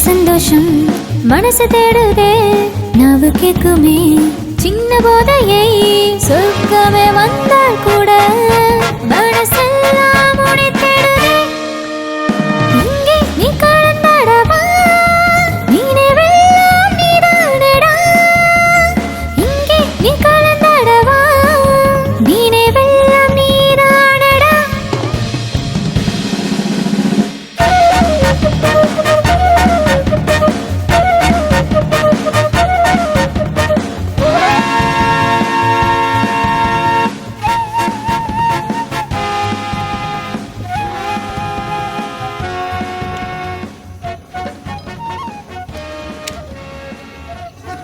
சந்தோஷம் மனசு தேடுதே நாவு கேக்குமே சின்ன போதையை சொர்க்கமே வந்தால் கூட மனசெல்லாம் முடித்திடுதே இங்கே நீ கலந்தாடவா நீனே வெல்லாம் நீதானடா இங்கே நீ கலந்தாடவா நீனே வெல்லாம் நீதானடா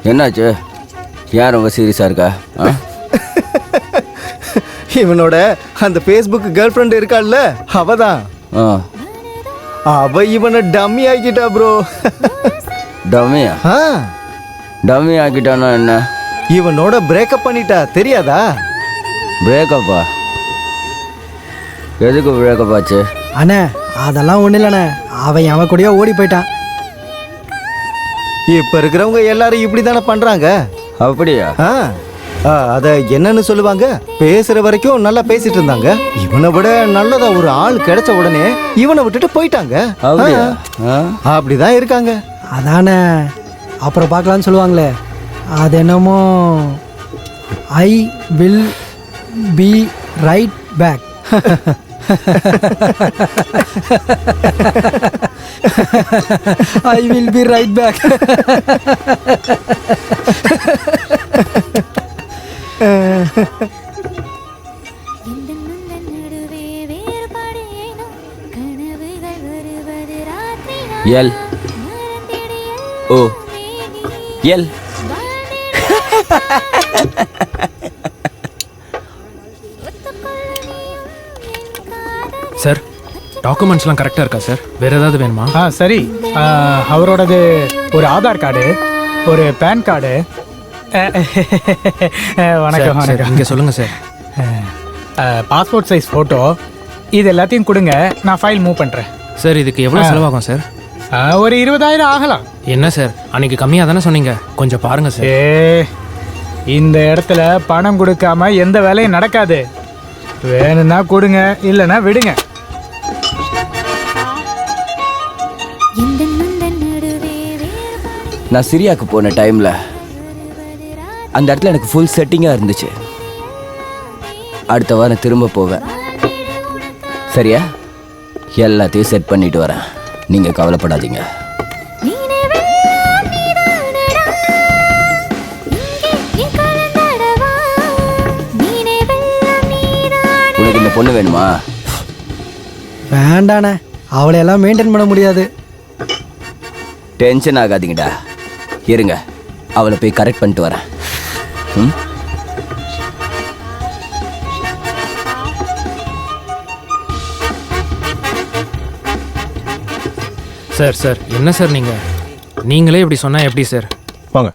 என்னாச்சு? யார் ரொம்ப சீரியஸாக இருக்கா? இவனோட அந்த ஃபேஸ்புக் கேர்ள் ஃப்ரெண்ட் இருக்காள்ல அவதான். அவ இவனை டம்மி ஆக்கிட்டா ப்ரோ. டம்மியா? டம்மி ஆக்கிட்டானா என்ன? இவனோட பிரேக்கப் பண்ணிட்டா தெரியாதா? பிரேக்கப்பா? எதுக்கு பிரேக்கப் ஆச்சு? அண்ணே அதெல்லாம் ஒன்றும் இல்லைண்ணே, அவன் அவன் கூடயே ஓடி போயிட்டான். இப்ப இருக்கிறவங்க எல்லாரும் இப்படிதானே பண்றாங்க. அப்படியா? அத என்னன்னு சொல்லுவாங்க, பேசுற வரைக்கும் நல்லா பேசிட்டு இருந்தாங்க. இவனை விட நல்லதா ஒரு ஆள் கிடைச்ச உடனே இவனை விட்டுட்டு போயிட்டாங்க. அப்படிதான் இருக்காங்க. அதானே அப்புறம் பார்க்கலான்னு சொல்லுவாங்களே, அது என்னமோ I will be right back. I will be right back. L O L sir, டாக்குமெண்ட்ஸ்லாம் கரெக்டாக இருக்கா சார்? வேறு ஏதாவது வேணுமா? சரி, அவரோடது ஒரு ஆதார் கார்டு, ஒரு பேன் கார்டு. வணக்கம் வணக்கம். இங்கே சொல்லுங்கள் சார். பாஸ்போர்ட் சைஸ் ஃபோட்டோ, இது எல்லாத்தையும் கொடுங்க, நான் ஃபைல் மூவ் பண்ணுறேன். சார் இதுக்கு எவ்வளோ செலவாகும் சார்? ஒரு 20,000 ஆகலாம். என்ன சார், அன்றைக்கி கம்மியாக தானே சொன்னீங்க, கொஞ்சம் பாருங்கள் சார். இந்த இடத்துல பணம் கொடுக்காம எந்த வேலையும் நடக்காது. வேணும்னா கொடுங்க, இல்லைன்னா விடுங்க. நான் சிரியாவுக்கு போன டைமில் அந்த இடத்துல எனக்கு ஃபுல் செட்டிங்காக இருந்துச்சு. அடுத்த வாரம் திரும்ப போவேன். சரியா? எல்லாத்தையும் செட் பண்ணிட்டு வரேன், நீங்கள் கவலைப்படாதீங்க. உனக்கு இந்த பொண்ணு வேணுமா? வேண்டாண்ணே, அவளையெல்லாம் மெயின்டைன் பண்ண முடியாது. டென்ஷன் ஆகாதீங்கடா, இருங்க அவளை போய் கரெக்ட் பண்ணிட்டு வரேன். சார் சார் என்ன சார் நீங்களே இப்படி சொன்னால் எப்படி சார்? வாங்க.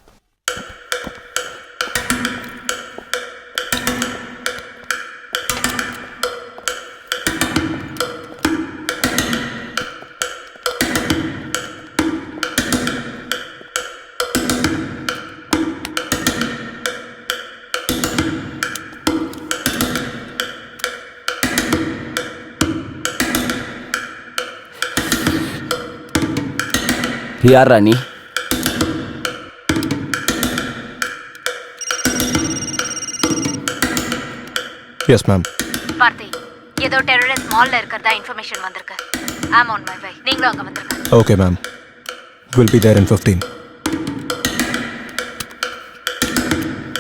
யார் ராணி? Yes ma'am. பார்த்தி, ஏதோ டெரரிஸ்ட் மால்ல இருக்கிறதா இன்ஃபர்மேஷன் வந்திருக்கு. I'm on my way. நீங்களும் அங்க வந்துருங்க. Okay ma'am. Will be there in 15.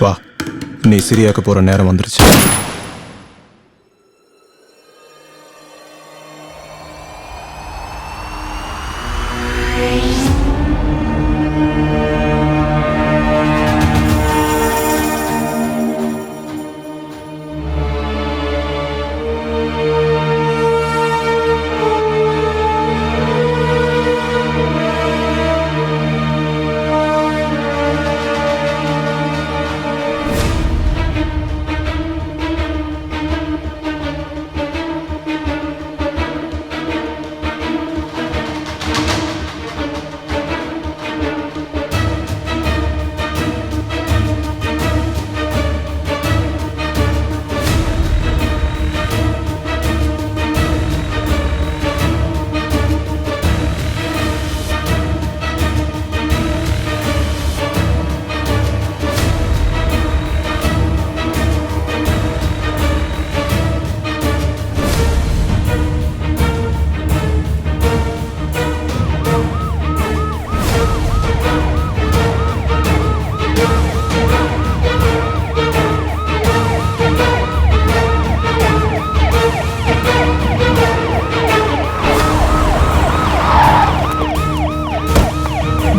வா, நீ சிரியாவுக்கு போகிற நேரம் வந்துருச்சு.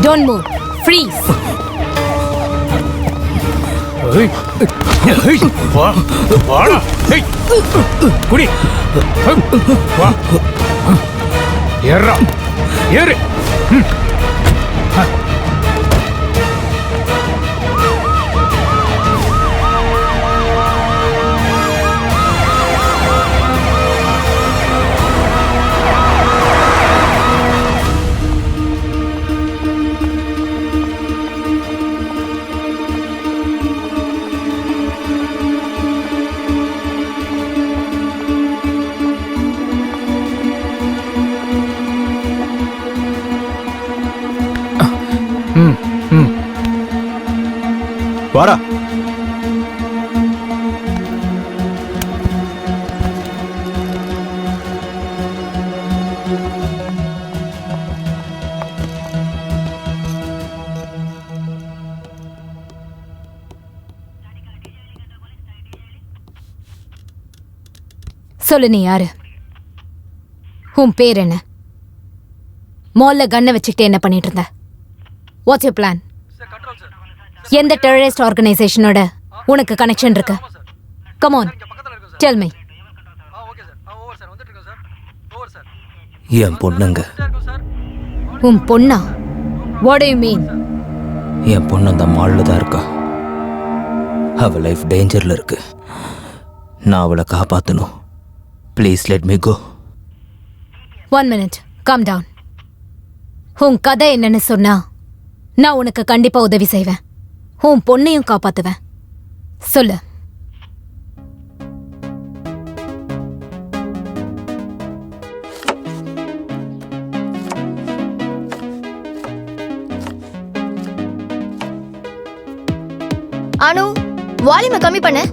Don't move. Freeze. குடி. வா. ஏறா. ஏறு. வாடா. சொல்லு, நீ யாரு? உன் பேர் என்ன? மால்ல கன்னை வச்சுக்கிட்டு என்ன பண்ணிட்டு இருந்த? What's your plan? எந்த டெரரிஸ்ட் ஆர்கனைசேஷனோட உனக்கு கனெக்ஷன் இருக்கு? Come on, tell me. என் பொண்ணுங்க. உன் பொண்ணா? What do you mean? என் பொண்ணு அந்த மால்ல தான் இருக்கா. அவ லைஃப் டேஞ்சர்ல இருக்கு. நான் அவளை காப்பாற்றணும். Please let me go. 1 minute, calm down. உன் கதை என்னன்னு சொன்னா நான் உனக்கு கண்டிப்பா உதவி செய்வேன். உன் பொண்ணையும் காப்பாத்துவேன். சொல்லு. அனு, வால்யூமை கம்மி பண்ணு.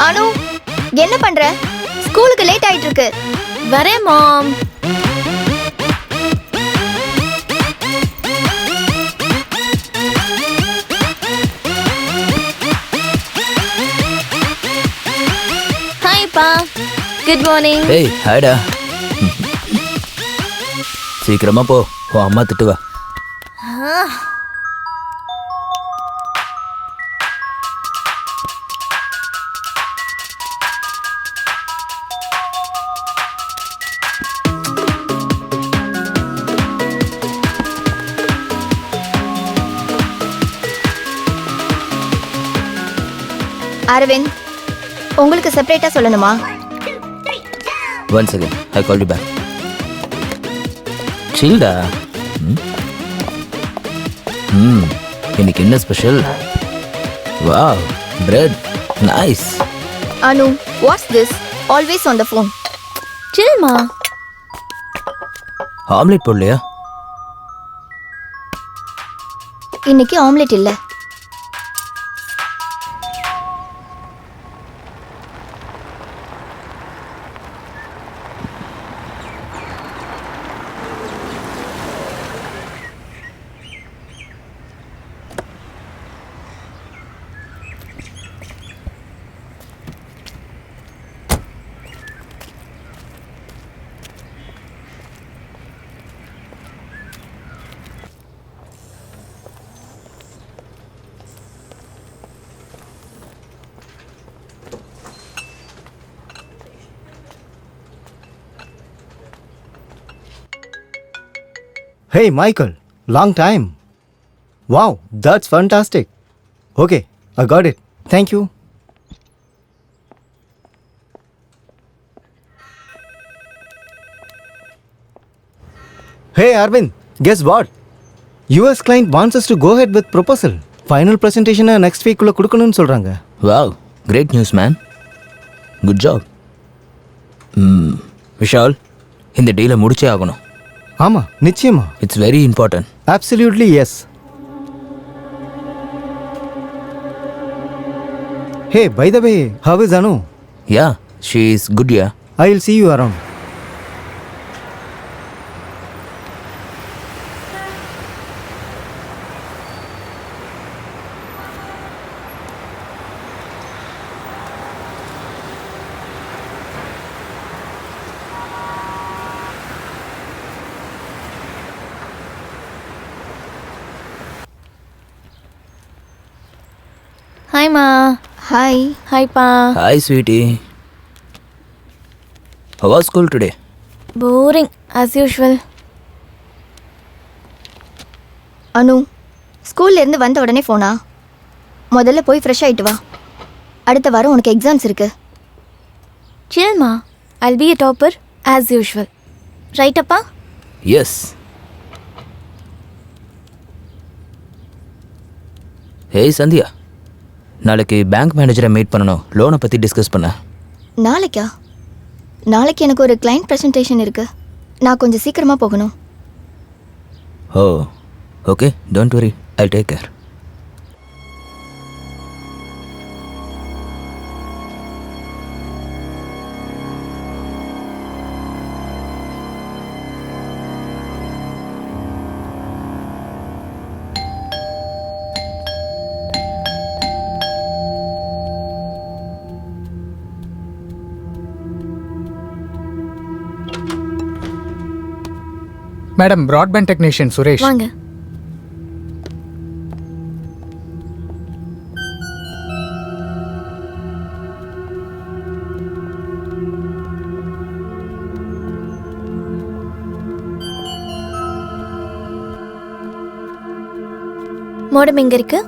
அனு, என்ன பண்ற? ஸ்கூலுக்கு லேட் ஆயிட்டு இருக்கு. வரேன் மாம். ஹாய் பா, குட் மார்னிங். ஏய் ஹாய்டா. சீக்கிரமா போ, உன் அம்மா திட்டுவா. அரவிந்த், உங்களுக்கு செப்பரேட்டா சொல்லணுமா? Once again I call you back. சில்டா. இன்னைக்கு என்ன special? Wow, bread, nice. Anu, what's this? Always on the phone. சில்மா. ஆம்லெட் போடலையா? இன்னைக்கு ஆம்லெட் இல்ல. Hey, Michael. Long time. Wow, that's fantastic. Okay, I got it. Thank you. Hey, Arvind. Guess what? US client wants us to go ahead with proposal. Final presentation next week உள்ள கொடுக்கணும்னு சொல்றாங்க. Wow, great news man. Good job. Vishal, இந்த டீலை முடிச்சே ஆகணும். ஆமா, நிச்சயமா. It's very important. Absolutely yes. Hey, by the way, how is Anu? Yeah, she is good. Yeah, I will see you around. Hi மா. ஹாய். ஹாய்ப்பா. Hi sweetie. How was school today? Boring as usual. Anu, ஸ்கூல்ல இருந்து வந்த உடனே போனா? முதல்ல போய் fresh ஆயிட்டு வா. அடுத்த வாரம் உனக்கு எக்ஸாம்ஸ் இருக்கு. சில்மா, I'll be a topper as usual. Right அப்பா? எஸ். ஹேய் சந்தியா, நாளைக்கு பேங்க் மேனேஜரை மீட் பண்ணணும். லோனை பற்றி டிஸ்கஸ் பண்ண. நாளைக்கா? நாளைக்கு எனக்கு ஒரு கிளைண்ட் ப்ரெசன்டேஷன் இருக்கு. நான் கொஞ்சம் சீக்கிரமா போகணும். ஓ, okay, don't worry, I'll take care. Madam, broadband technician Suresh. வாங்க. மோடம் எங்க இருக்கு?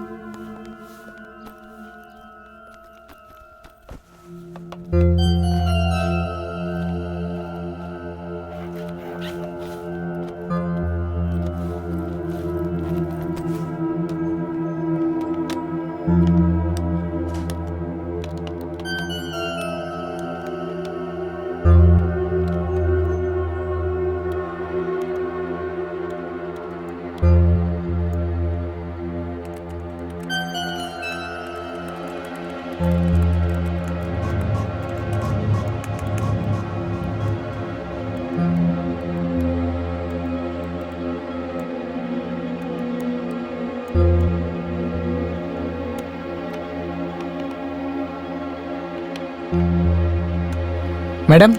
மேடம்,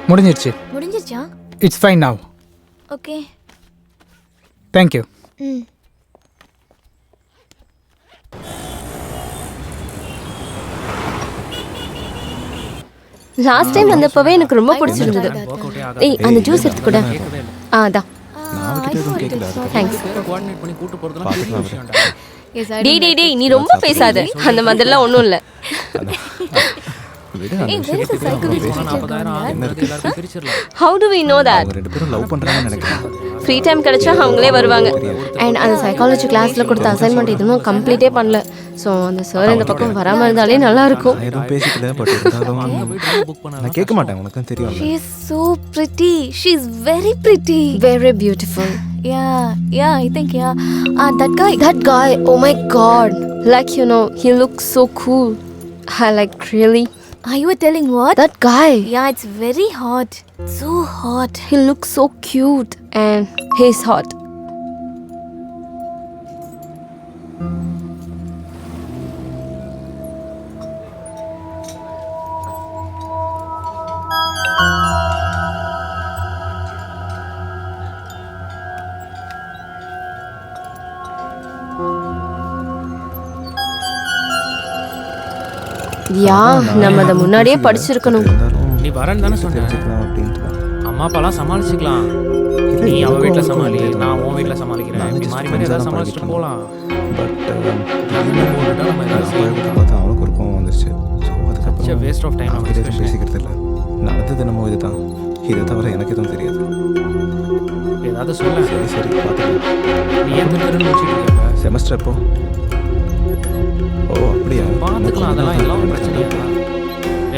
முடிஞ்சிருச்சு. முடிஞ்சிருச்சா? It's fine now. Okay. Thank you. ம். லாஸ்ட் டைம் வந்தப்பவே எனக்கு ரொம்ப பிடிச்சிருந்தது. ஏய், அந்த ஜூஸ் எடுத்து கூட. அதான். தேங்க்ஸ். டேய் நீ ரொம்ப பேசாத. அந்த மாதிரிலாம் ஒன்றும் இல்லை. விடு, அந்த விஷயத்தை பத்தி நம்ம பேசிட்டு என்ன இருக்கு? How do we know that? அவங்க 2 பேரும் லவ் பண்றாங்கன்னு நினைக்கிறேன். ஃப்ரீ டைம் கிடைச்சா அவங்களே வருவாங்க. அண்ட் அந்த சைக்காலஜி கிளாஸில் கொடுத்த அசைன்மெண்ட் இதுவும் கம்ப்ளீட்டே பண்ணல. ஸோ அந்த சார் இந்த பக்கம் வராமல் இருந்தாலே நல்லா இருக்கும். நான் எதுவும் பேசிக்கல, பட் இருந்தாலும் நான் கேட்க மாட்டேன், உனக்கும் தெரியும். She is so pretty. She is very pretty. Very beautiful. Yeah, I think That guy, oh my god. Like, you know, he looks so cool. I like really. Are you telling what? That guy. Yeah, it's very hot. So hot. He looks so cute and he's hot. நம்ம அதை முன்னாடியே படிச்சிருக்கணும். நீ வரேன்னு தானே சொன்னேன். அம்மா அப்பாலாம் சமாளிச்சுக்கலாம். நீ அவ வீட்டில் சமாளி, நான் உன் வீட்டில் சமாளிக்கிறேன். இப்படி மாறி மாறி ஏதாவது சமாளிச்சுட்டு போகலாம். பட் நம்ம ஏதாவது பார்த்தா அவனுக்கு ஒரு கோவம் வந்துருச்சு. ஸோ அதுக்கப்புறம் வேஸ்ட் ஆஃப் டைம். நம்ம எதுவும் பேசிக்கிறது இல்லை. நடந்தது என்னமோ இதுதான். இதை தவிர எனக்கு எதுவும் தெரியாது. ஏதாவது சொல்ல. சரி பார்த்துக்கலாம். நீ ஏன் திருன்னு வச்சுட்டு இருக்க? செமஸ்டர் எப்போ? ஓ அப்படியா? பார்த்துக்கலாம். அதெல்லாம் எல்லாம் பிரச்சனையா?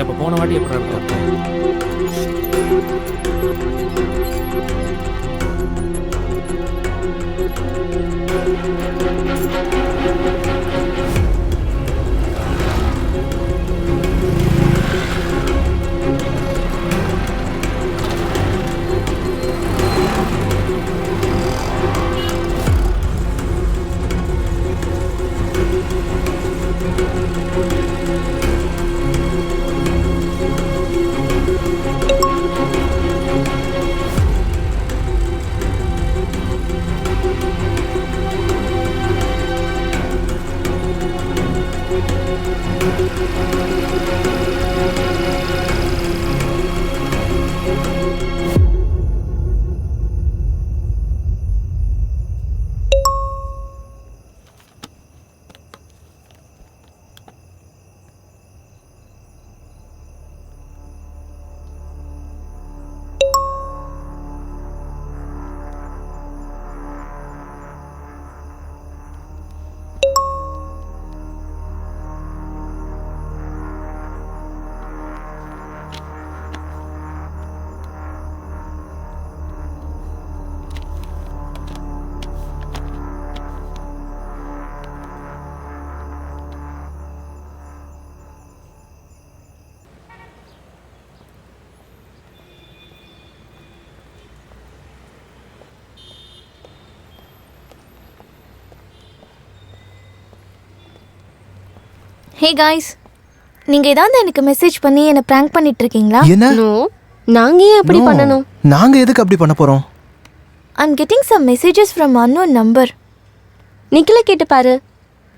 அப்போ போன வாட்டி எப்படி இருக்கும்? Hey guys, நீங்க ஏதாவது எனக்கு மெசேஜ் பண்ணி என்ன பிராங்க் பண்ணிட்டு இருக்கீங்களா? என்ன? நோ, நாங்க ஏன் அப்படி பண்ணணும்? நாங்க எதுக்கு அப்படி பண்ண போறோம்? I'm getting some messages from unknown number. நிக்கில கேட்டு பாரு.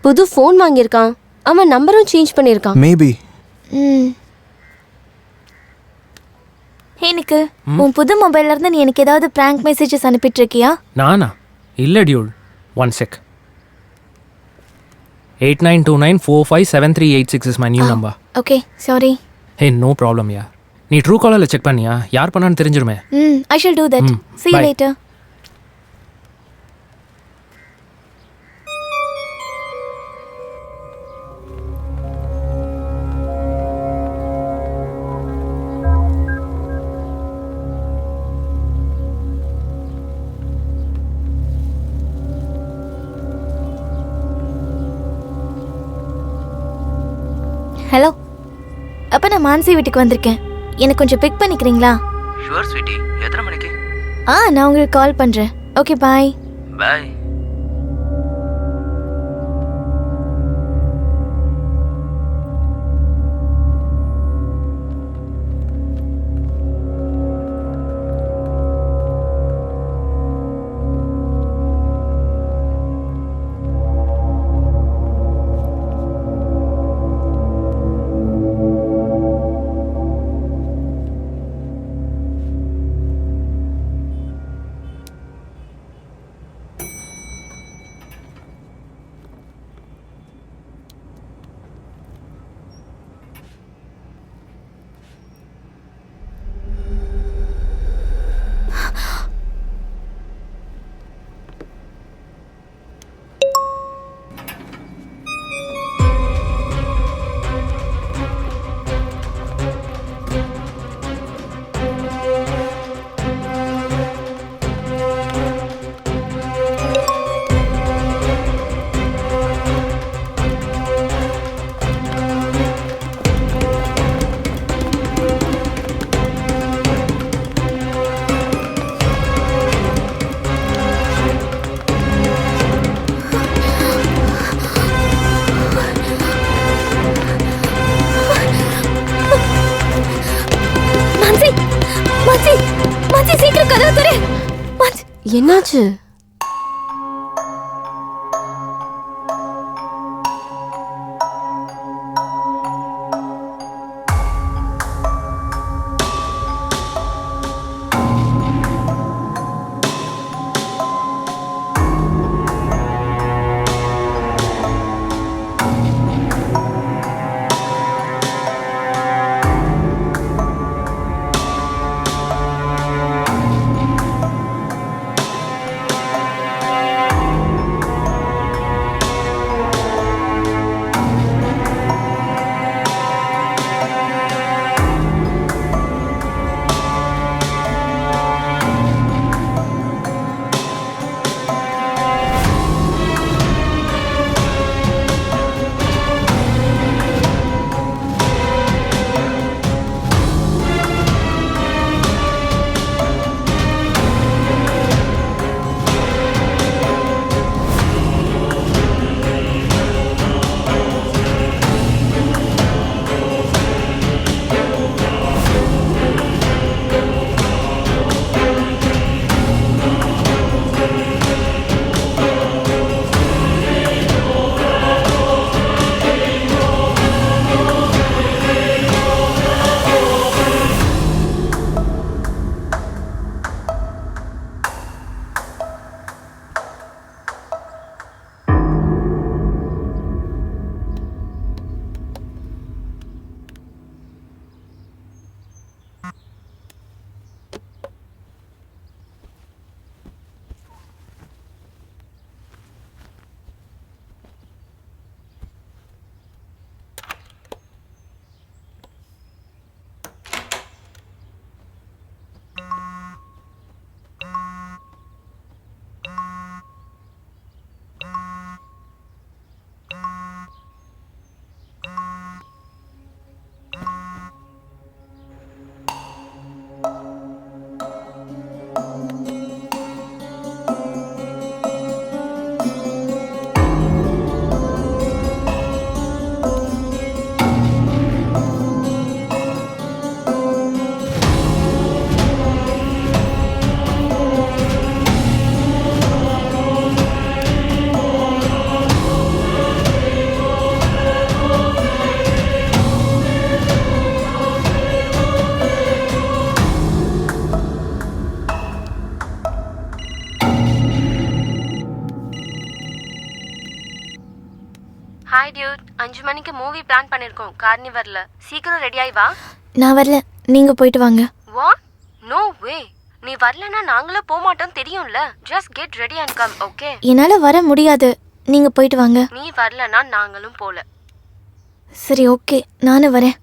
புது ஃபோன் வாங்கியிருக்கான். அவன் நம்பரும் சேஞ்ச் பண்ணியிருக்கான். மேபி. ஹே நிக்கு, உன் புது மொபைல்ல இருந்து நீ எனக்கு ஏதாவது பிராங்க் மெசேஜஸ் அனுப்பிட்டு இருக்கியா? நானா? இல்ல Dude. 1 sec. 8929457386 is my new number. Okay, sorry. Hey, no problem yaar. நீ ட்ரூ காலர்ல செக் பண்ணியா? யார் பண்ணான்னு தெரிஞ்சிருமே. I shall do that. See you Bye. later. Hello, அப்போ நான் மான்சி வீட்டுக்கு வந்திருக்கேன். எனக்கு கொஞ்சம் பிக் பண்ணிக்கிறீங்களா? Sure sweetie. எத்தனை மணிக்கு? நான் உங்களுக்கு கால் பண்ணுறேன். Okay, bye. பாய். என்னாச்சு? ஹாய் டியூட், 5 மணிக்கு மூவி பிளான் பண்ணிருக்கோம் கார்னிவல்ல. சீக்கிரம் ரெடி ஆயி வா. நான் வரல, நீங்க போயிட்டு வாங்க. வாட்? No way. நீ வரலனா நாங்களும் போக மாட்டோம் தெரியும்ல. Just get ready and come, okay? என்னால வர முடியாது, நீங்க போயிட்டு வாங்க. நீ வரலனா நாங்களும் போல. சரி ஓகே, நானும் வரேன்.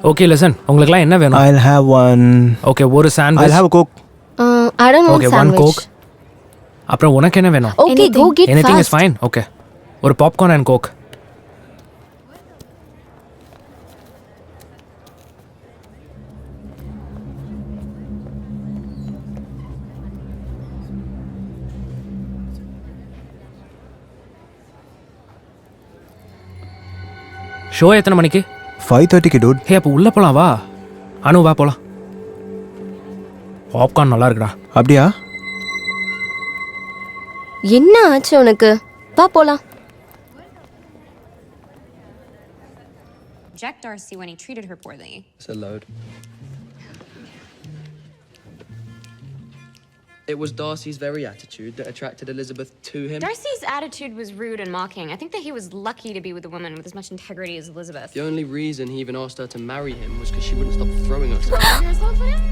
ஓகே லிசன், உங்களுக்குலாம் என்ன வேணும்? I'll have one. ஓகே, ஒரு I'll sandwich. have a Coke. I don't want okay, one sandwich. Coke. அப்புறம் உனக்கு என்ன வேணும்? Okay, go get anything is fast. Fine. Okay, ஒரு பாப்கார்ன் அண்ட் கோக். ஷோ எத்தனை மணிக்கு? 5:30 dude. ஹே, அப்போ உள்ள போலாம் வா. அனு வா போலாம். பாப்கார்ன் நல்லா இருக்குடா. அப்படியா? என்ன ஆச்சு உனக்கு? வா போலாம். Jack Darcy when he treated her poorly. It's a load. It was Darcy's very attitude that attracted Elizabeth to him. Darcy's attitude was rude and mocking. I think that he was lucky to be with a woman with as much integrity as Elizabeth. The only reason he even asked her to marry him was because she wouldn't stop throwing herself. Throwing herself at him?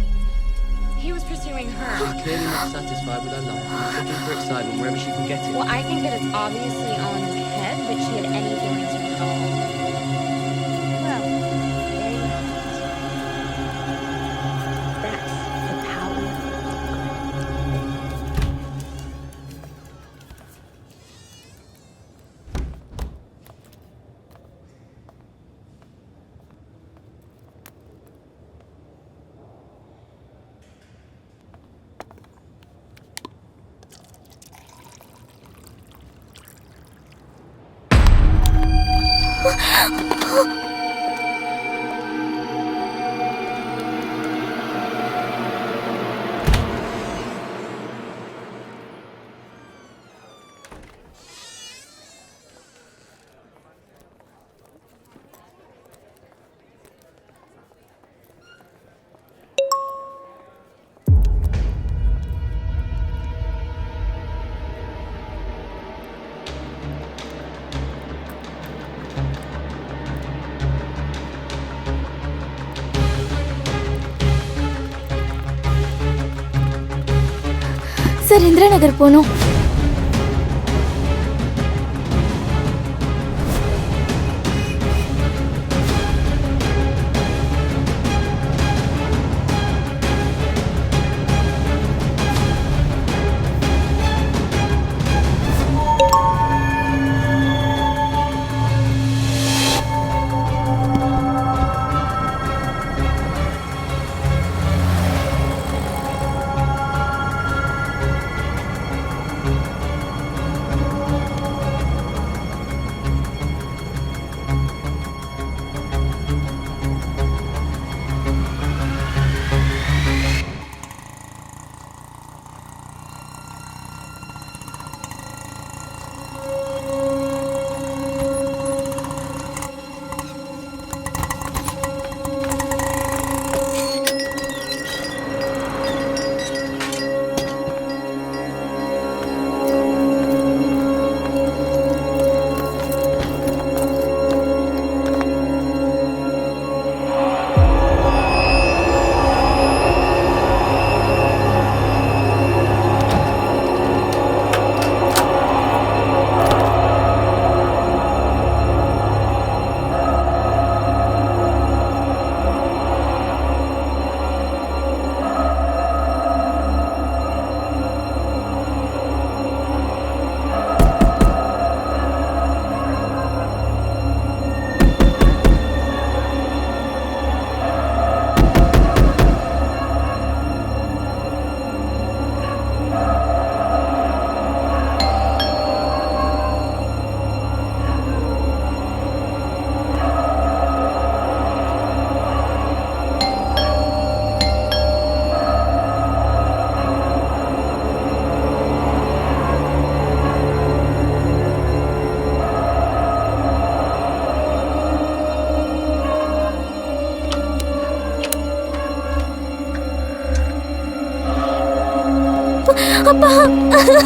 He was pursuing her. She's clearly not satisfied with her life and looking for excitement wherever she can get it. Well, I think that it's obviously all in his head that she had any feelings for him at all. Well, there you have it. That's the power. Sir Indira Nagar போகணும்.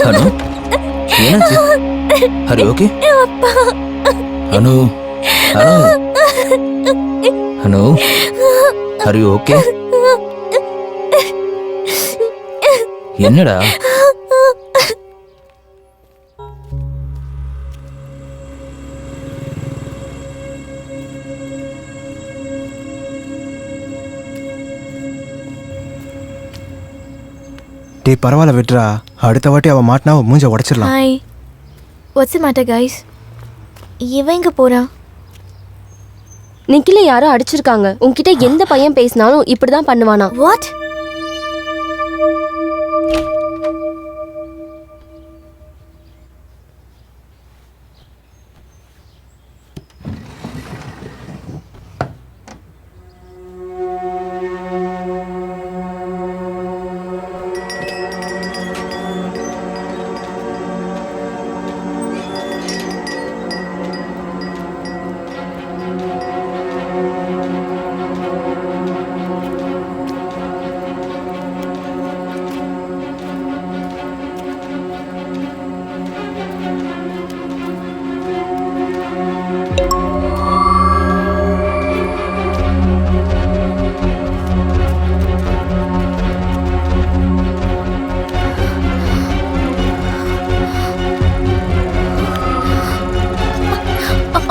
அனு என்னாச்சு? Hari okay? Anu Anu Anu Hari okay? என்னடா? டேய் பரவாயில்ல விட்றா, அடுத்த வாட்டி அவன் மாட்டினா அவன் மூஞ்ச உடச்சிடலாம். Hi, what's the matter guys? இவன் எங்க போறான்? நிக்கில யாரோ அடிச்சிருக்காங்க. உன்கிட்ட எந்த பையன் பேசினாலும் இப்படிதான் பண்ணுவானா? What?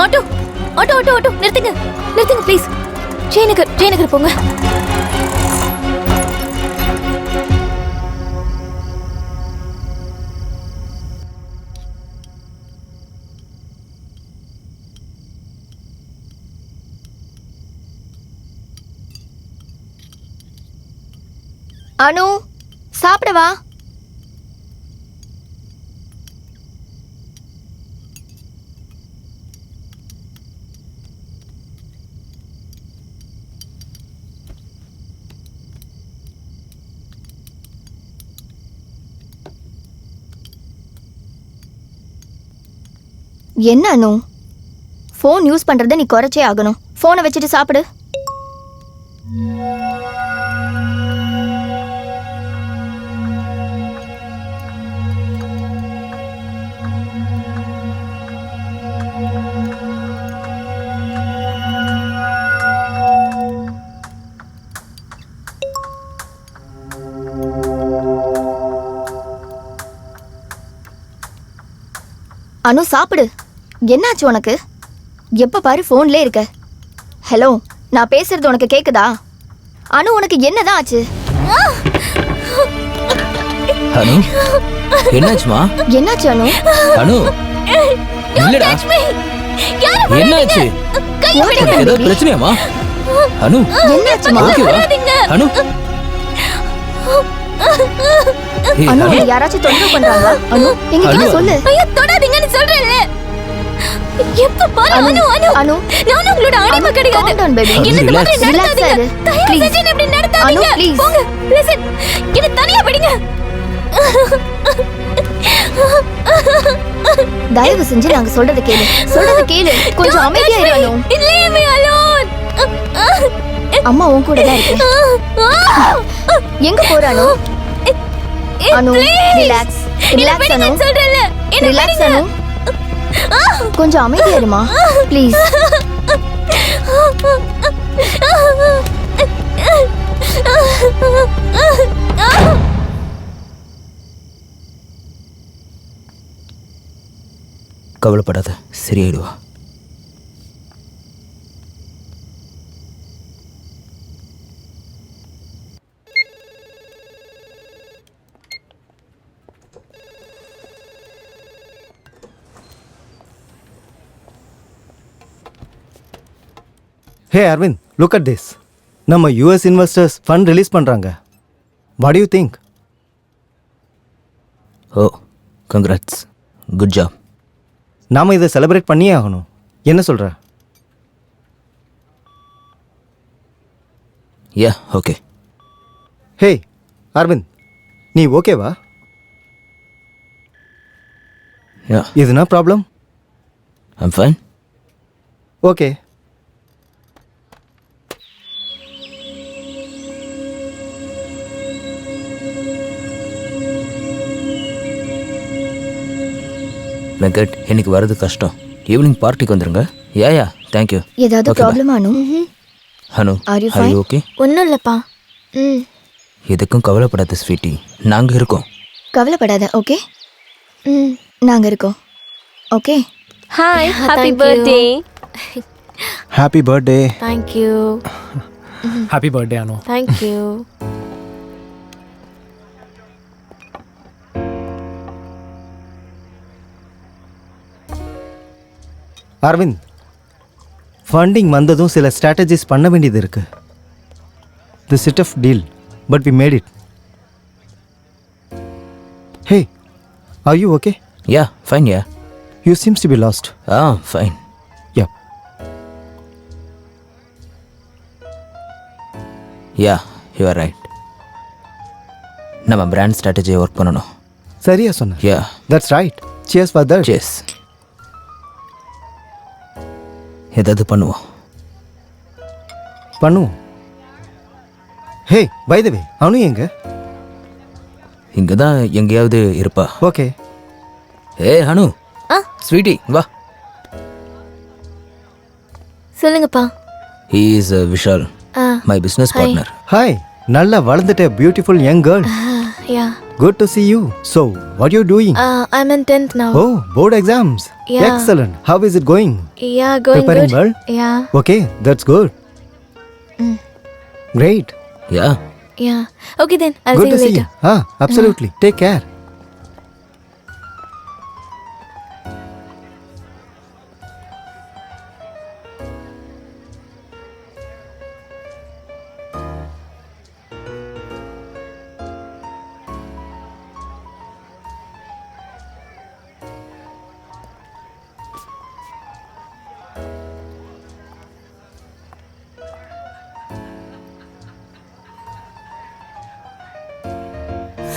Auto auto auto auto நிறுத்துங்க நிறுத்துங்க ப்ளீஸ். ஜெயநகர் போங்க. அனு சாப்பிடவா? என்ன அனு, ஃபோன் யூஸ் பண்றதை நீ குறைச்சே ஆகணும். ஃபோனை வச்சுட்டு சாப்பிடு. அனு சாப்பிடு. என்னாச்சு உனக்கு? எப்ப பாரு ஃபோன்லே இருக்க. ஹலோ, நான் பேசுறது உனக்கு கேக்குதா? அனு, உனக்கு என்னதான் ஆச்சு? அனு என்னாச்சுமா? என்னாச்சு அனு? அனு இல்லடா, என்னாச்சு? உனக்கு ஏதாவது பிரச்சனையாமா? அனு என்னாச்சுமா? ஓகேவா? அனு ஏய், அனு, அனு யாராச்சும் தொந்தரவு பண்றாங்களா? அனு, என்கிட்ட சொல்லு. ஐயோ தொடாதீங்கன்னு சொல்றேன்ல. எப்ப பாரு அனு, அனு அனு அனு. நான் உங்களோட அடிமை கிடையாது. calm down, baby. என்ன இந்த மாதிரி Relax. நடத்தாதீங்க. Relax ஆயிரு. தயவு Please. செஞ்சு என்னை இப்படி நடத்தாதீங்க. அனு, please. போங்க. Listen. என்னை தனியா விடுங்க. தயவு செஞ்சு நாங்க சொல்றத கேளு. கொஞ்சம் அமைதியா இரு அனு. Leave me alone. அம்மா உன் கூட தான் இருக்கு. எங்க போற அனு? அனு, ரிலாக்ஸ். ரிலாக்ஸ் அனு. சொல்றேன்ல. என்ன ரிலாக்ஸ் அனு. கொஞ்சம் அமைதியா இருமா ப்ளீஸ். கவலைப்படாத, சரியாயிடுவா. Hey Aravind, look at this. நம்ம யூஎஸ் இன்வெஸ்டர்ஸ் ஃபண்ட் ரிலீஸ் பண்ணுறாங்க. What you think? Oh, congrats, good job. நாம் இதை செலிப்ரேட் பண்ணியே ஆகணும். என்ன சொல்கிற? யா, ஓகே. ஹே அரவிந்த், நீ ஓகேவா? யா, இதுனா problem? I'm fine. Okay. Venkat, இன்னைக்கு வர்றது கஷ்டம். ஈவினிங் பார்ட்டிக்கு வந்துருங்க. யா யா, தேங்க்யூ. ஏதாவது Okay, bye. Problem Anu? Anu, Are you are fine? you okay? ஒண்ணும் இல்லப்பா. எதுக்கும் கவலைப்படாத ஸ்வீட்டி, நாங்க இருக்கோம். கவலைப்படாத, ஓகே? நாங்க இருக்கோம், okay? Hi, happy thank you. Birthday. Happy birthday. Thank you. Happy birthday Anu. Thank you. Arvind, funding வந்ததும் சில ஸ்ட்ராட்டஜிஸ் பண்ண வேண்டியது இருக்கு. The set of deal, but we made it. Hey, are you okay? Yeah, fine. Yeah, you seems to be lost. Fine. Yeah. Yeah, you are right. நம்ம brand ஸ்ட்ராட்டஜியை work பண்ணணும். சரியா சொன்ன. Yeah, that's right. Cheers for that. செஸ். ஏதாவது பண்ணுவோம். பண்ணுவோம். ஹே, by the வே, அனு எங்க? இங்கே தான் எங்கேயாவது இருப்பா. ஓகே. ஏ அனு, ஸ்வீட்டி வா. சொல்லுங்கப்பா. He is Vishal, my business partner. Hi, நல்லா வளர்ந்துட்ட beautiful young girl. Yeah. Good to see you. So, what are you doing? I'm in 10th now. Oh, board exams. Yeah. Excellent. How is it going? Yeah, going Preparing good. well? Yeah. Okay, that's good. Great. Yeah, Yeah. Okay then, I'll Good see to you see later. you. Absolutely. Take care.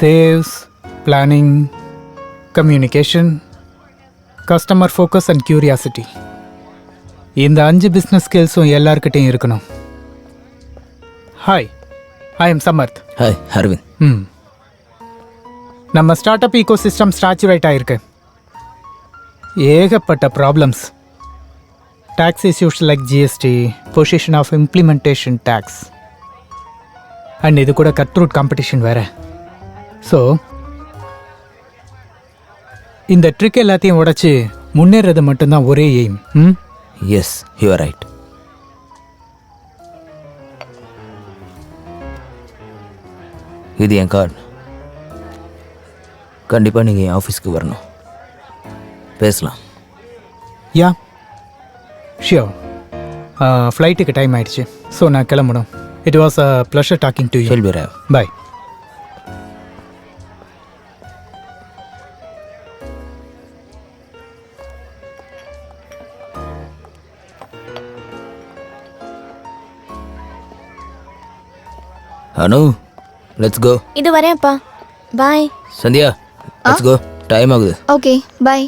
Saves, planning, communication, customer focus and curiosity. இந்த 5 business ஸ்கில்ஸும் எல்லார்கிட்டையும் இருக்கணும். Hi, I am Samarth. Hi Arvind. நம்ம start up ecosystem saturate ஆயிருக்கு. ஏகப்பட்ட problems. Tax issues like GST, position of implementation tax, and இது கூட cut throat competition வேற. ஸோ இந்த ட்ரிக் எல்லாத்தையும் உடைச்சு முன்னேறது மட்டும்தான் ஒரே எய்ம். ம் எஸ், யூ ஆர் ரைட். இது என் கார்டு. கண்டிப்பாக நீங்கள் என் ஆஃபீஸ்க்கு வரணும், பேசலாம். Yeah sure. ஃப்ளைட்டுக்கு டைம் ஆயிடுச்சு, ஸோ நான் கிளம்பணும். It was a pleasure talking to you. Shall be right. Bye. Anu, let's go. இது வரேன்ப்பா. Bye. Sandhya, let's go, time ஆகுது. Okay bye.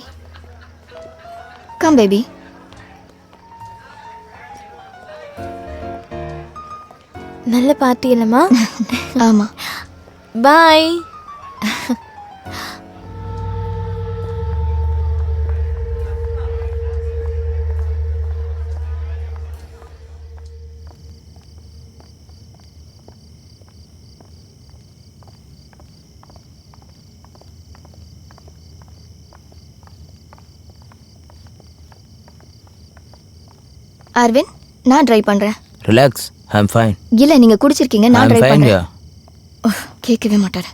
Come baby. நல்ல பார்ட்டி இல்லைம்மா? ஆமாம். பாய். அரவிந்த், நான் ட்ரை பண்ணுறேன். Relax, I am fine. இல்லை, நீங்கள் குடிச்சிருக்கீங்க, நான் ட்ரை ஃபைன். பண்ணுறேன். கேட்கவே மாட்டார்.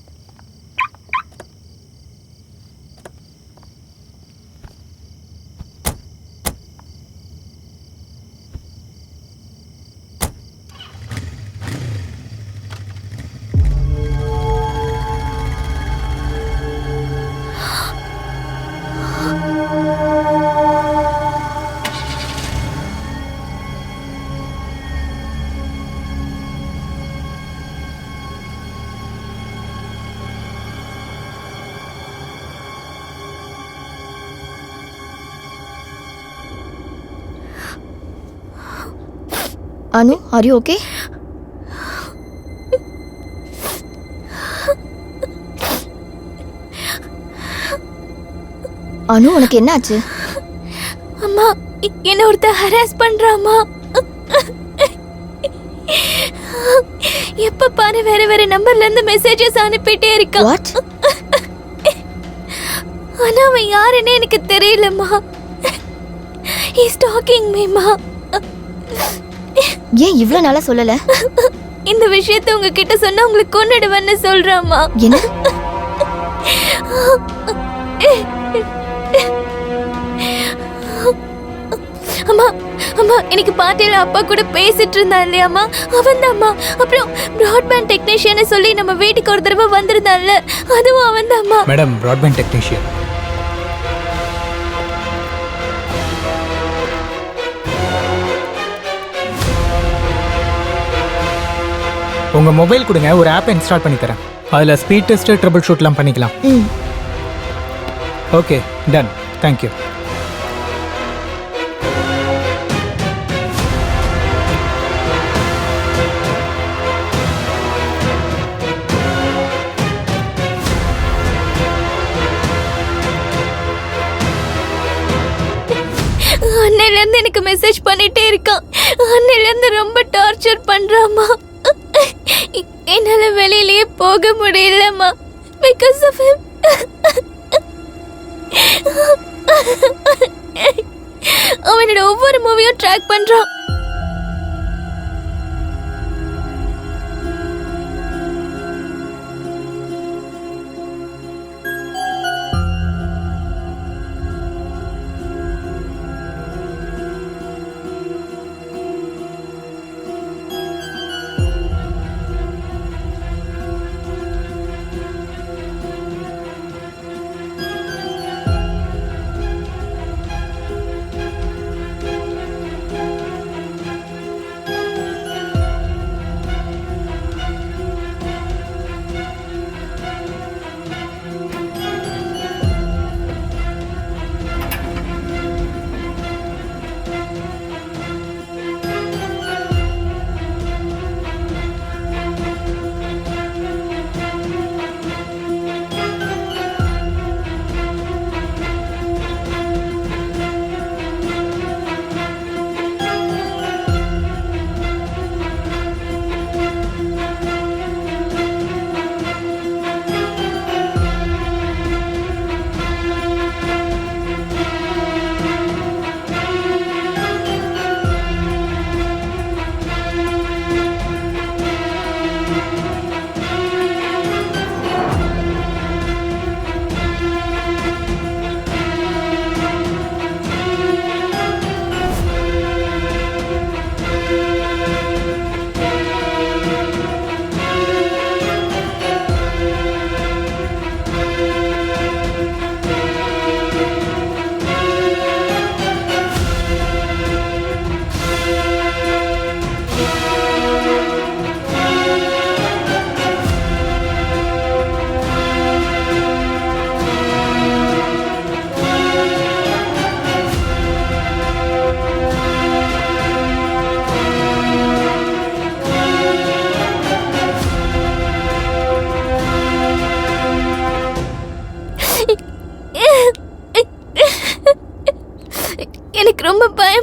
Anu, are you okay? Anu, உனக்கு என்ன ஆச்சு? அம்மா, என்ன ஒருத்தர் ஹராஸ் பண்றாமா. எப்ப பாரு வேற வேற நம்பர்ல இருந்து மெசேஜஸ் அனுப்பிட்டே இருக்கான். வாட்? ஆனா அவன் யாருன்னு எனக்கு தெரியலம்மா. ஹி இஸ் டாக்கிங் மீமா. ஏன் இவ்வளோ நாளா சொல்லல? இந்த விஷயத்தை உங்ககிட்ட சொன்னா உங்களுக்கு கொன்னுடுவேன்னு சொல்றாமா. என்ன? அம்மா, அம்மா, எனக்கு பார்ட்டியில அப்பா கூட பேசிட்டு இருந்தான் இல்லையாம்மா, அவன் தான்மா. அப்புறம் பிராட்பேண்ட் டெக்னீஷியனை சொல்லி நம்ம வீட்டுக்கு ஒரு தடவை வந்திருந்தான்ல, அதுவும் அவன் தான்மா. Madam, broadband technician. உங்கள் மொபைல் கொடுங்க, ஒரு ஆப்பை இன்ஸ்டால் பண்ணி தரேன். அதில் ஸ்பீட் டெஸ்ட்டு, ட்ரபிள் ஷூட்லாம் பண்ணிக்கலாம். Okay, done. தேங்க்யூ. அன்னையிலேருந்து எனக்கு மெசேஜ் பண்ணிட்டே இருக்கான். அன்னையிலேருந்து ரொம்ப டார்ச்சர் பண்றாமா. என்னால வெளியிலேயே போக முடியலம்மா, பிகாஸ் ஆஃப் ஹிம். அவனோட ஒவ்வொரு மூவியும் ட்ராக் பண்றான்.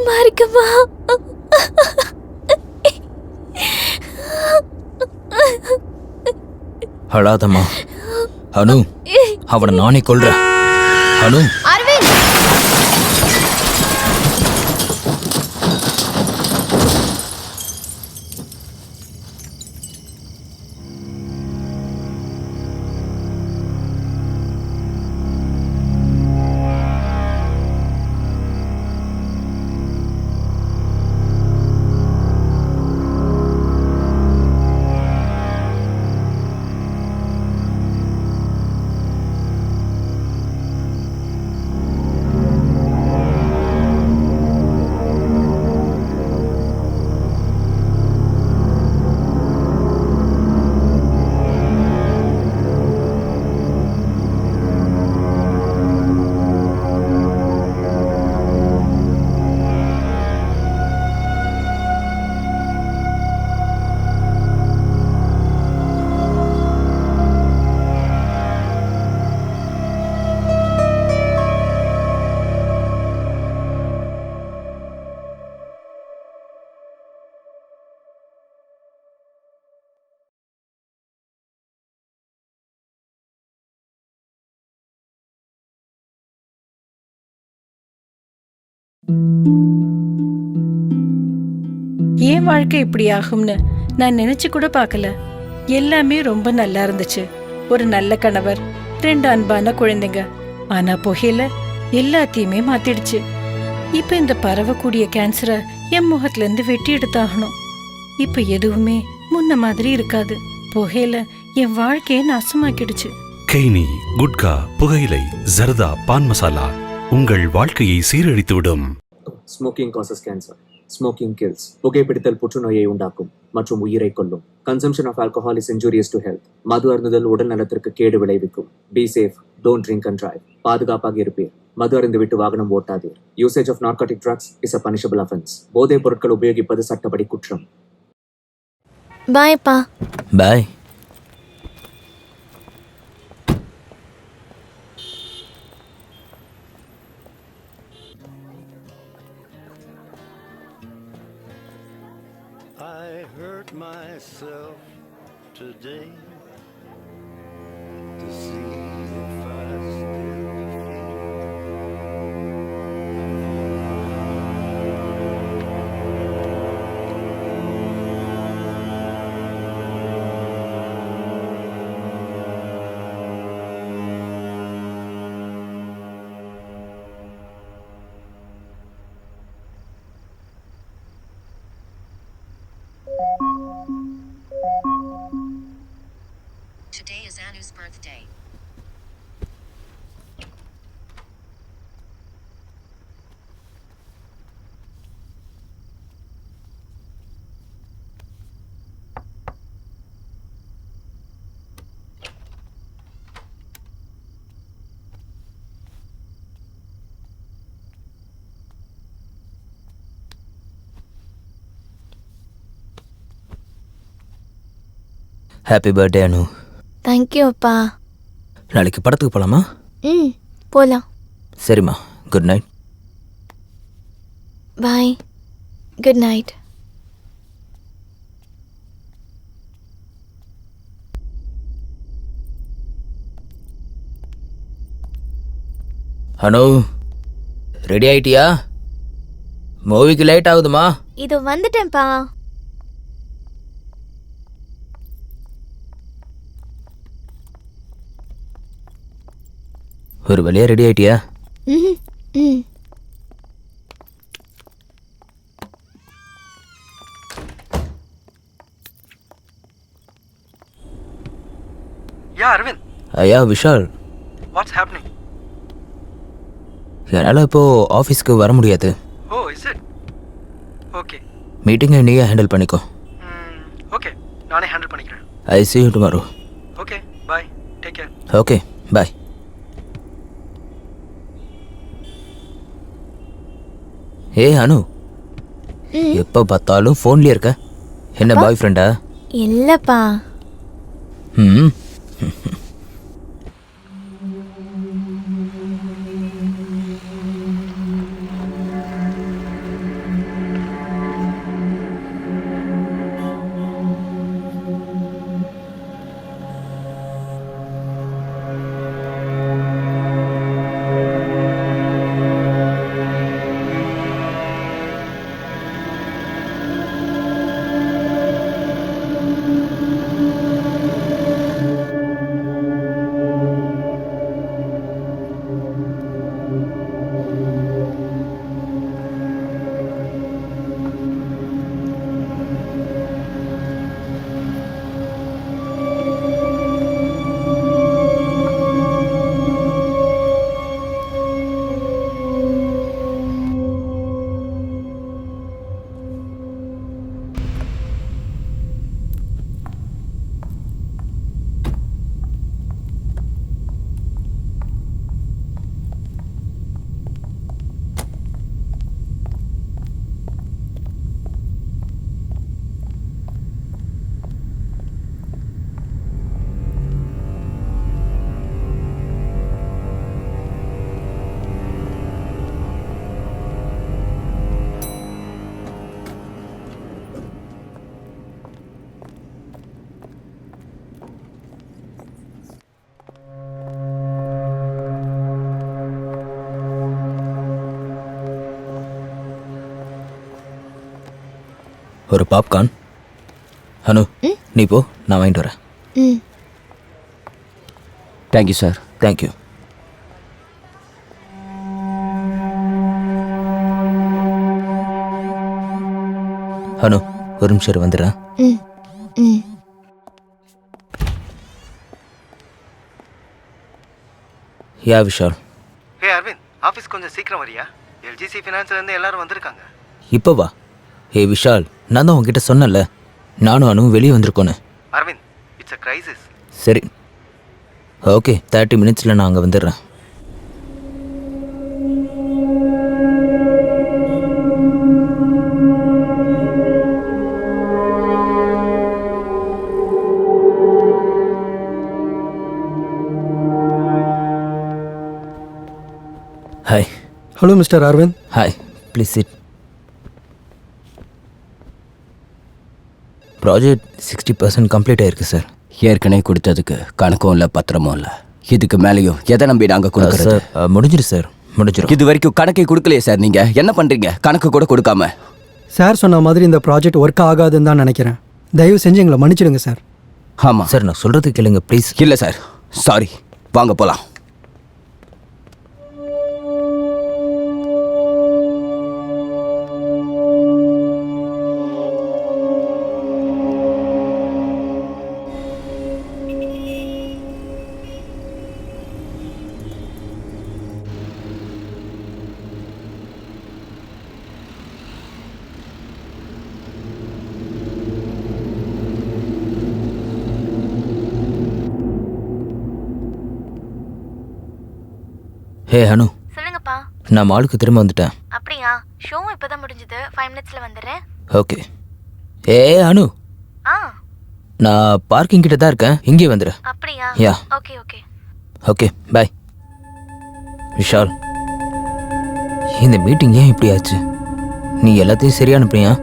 பயமா இருக்குமா? அழாதம்மா. அனு, அவனை நானே கொல்றேன். அனு, அரவிந்த், ஏன் வாழ்க்கை இப்படி ஆகும்னு நான் நினைச்சு கூட பார்க்கல. எல்லாமே ரொம்ப நல்லா இருந்துச்சு. ஒரு நல்ல கணவர், 2 அன்பான குழந்தைங்க. ஆனா புகையில எல்லாத்தையுமே மாத்திடுச்சு. இப்ப இந்த பரவக்கூடிய கேன்சரை என் முகத்துல இருந்து வெட்டி எடுத்தாகணும். இப்ப எதுவுமே முன்ன மாதிரி இருக்காது. புகையில என் வாழ்க்கையை நாசமாக்கிடுச்சு. கெய்னி, குட்கா, புகையிலை, ஜர்தா, பான் மசாலா உங்கள் வாழ்க்கையை சீரழித்துவிடும். Smoking causes cancer. Smoking kills. புகைப்பிடித்தல் புற்றுநோயை உண்டாக்கும் மற்றும் உயிரை கொல்லும். Consumption of alcohol is injurious to health. மது அருந்துதல் உடல் நலத்திற்கு கேடு விளைவிக்கும். Be safe, don't drink and drive. பாதுகாப்பாக இருப்பீர். மது அருந்துவிட்டு வாகனம் ஓட்டாதீர். Usage of narcotic drugs is a punishable offence. போதைப் பொருட்கள் உபயோகிப்பது சட்டப்படி குற்றம். பாய்ப்பா. Bye. I hurt myself today to see if I still Today is Anu's birthday. Happy birthday Anu. Thank you அப்பா. நாளைக்கு படத்துக்கு போகலாமா? போலாம். சரிம்மா, good night. Bye. Good night. Anu, ready ஆயிட்டியா? மூவிக்கு லேட் ஆகுதுமா. இது வந்துட்டேன்ப்பா. ஒரு வழியா ரெடி ஆயிட்டியா? அரவிந்த். ஐயா விஷால். What's happening? என்னால் இப்போ ஆஃபீஸ்க்கு வர முடியாது. Oh, is it? ஓகே. மீட்டிங்கை நீயே ஹேண்டில் பண்ணிக்கோ. ஓகே, நானே ஹேண்டில் பண்ணிக்கிறேன். I see you tomorrow. Okay, bye. Take care. Okay, bye. ஏய் அனு, எப்போ பார்த்தாலும் ஃபோன்லேயே இருக்க. என்ன பாய் ஃப்ரெண்டா? இல்லப்பா. ஒரு பாப்கார்ன். அனு நீ போ, நான் வாங்கிட்டு வரேன். ம். Thank you sir. தேங்க்யூ. அனு ஒரு நிமிஷம் வந்துடுறேன். ம். ம். யா விஷால். ஹே அரவிந்த், ஆஃபீஸ் கொஞ்சம் சீக்கிரம் வரியா? எல்ஜிசி ஃபினான்ஸ்லேருந்து எல்லாரும் வந்திருக்காங்க. இப்போ வா. ஹே விஷால், நான் தான் உங்ககிட்ட சொன்னேன்ல, நானும் அனுவும் வெளியே வந்திருக்கோன்னு. Arvind, it's a crisis. சரி ஓகே, 30 மினிட்ஸில் நான் அங்கே வந்துடுறேன். Hi. Hello mister Arvind. Hi, please sit. Project 60% complete ஆயிருக்கு சார். ஏற்கனவே கொடுத்ததுக்கு கணக்கும் இல்லை, பத்திரமும் இல்லை. இதுக்கு மேலேயும் எதை நம்பி நாங்கள் கொடுக்குறது? சார் முடிஞ்சிரு சார், முடிஞ்சிடும். இது வரைக்கும் கணக்கை கொடுக்கலையே சார். நீங்கள் என்ன பண்ணுறீங்க கணக்கு கூட கொடுக்காம? சார் சொன்ன மாதிரி இந்த ப்ராஜெக்ட் ஒர்க் ஆகாதுன்னு தான் நினைக்கிறேன். தயவு செஞ்சு எங்களை மன்னிச்சிடுங்க சார். ஆமாம் சார், நான் சொல்கிறது கேளுங்க ப்ளீஸ். இல்லை சார், சாரி. வாங்க போகலாம். ஹே அனு, சொல்லுங்கப்பா. நான் மாலுக்கு திரும்ப வந்துட்டேன். அப்படியா? ஷோவும் இப்பதான் முடிஞ்சது. 5 மினிட்ஸ்ல வந்துடுறேன். ஓகே. ஏ அனு, ஆ நான் பார்க்கிங் கிட்ட தான் இருக்கேன், இங்கே வந்துடு. அப்படியா? Yeah okay okay. Okay bye. Vishal, இந்த மீட்டிங் ஏன் இப்படி ஆச்சு? நீ எல்லாத்தையும் சரியா அனுப்புறியா?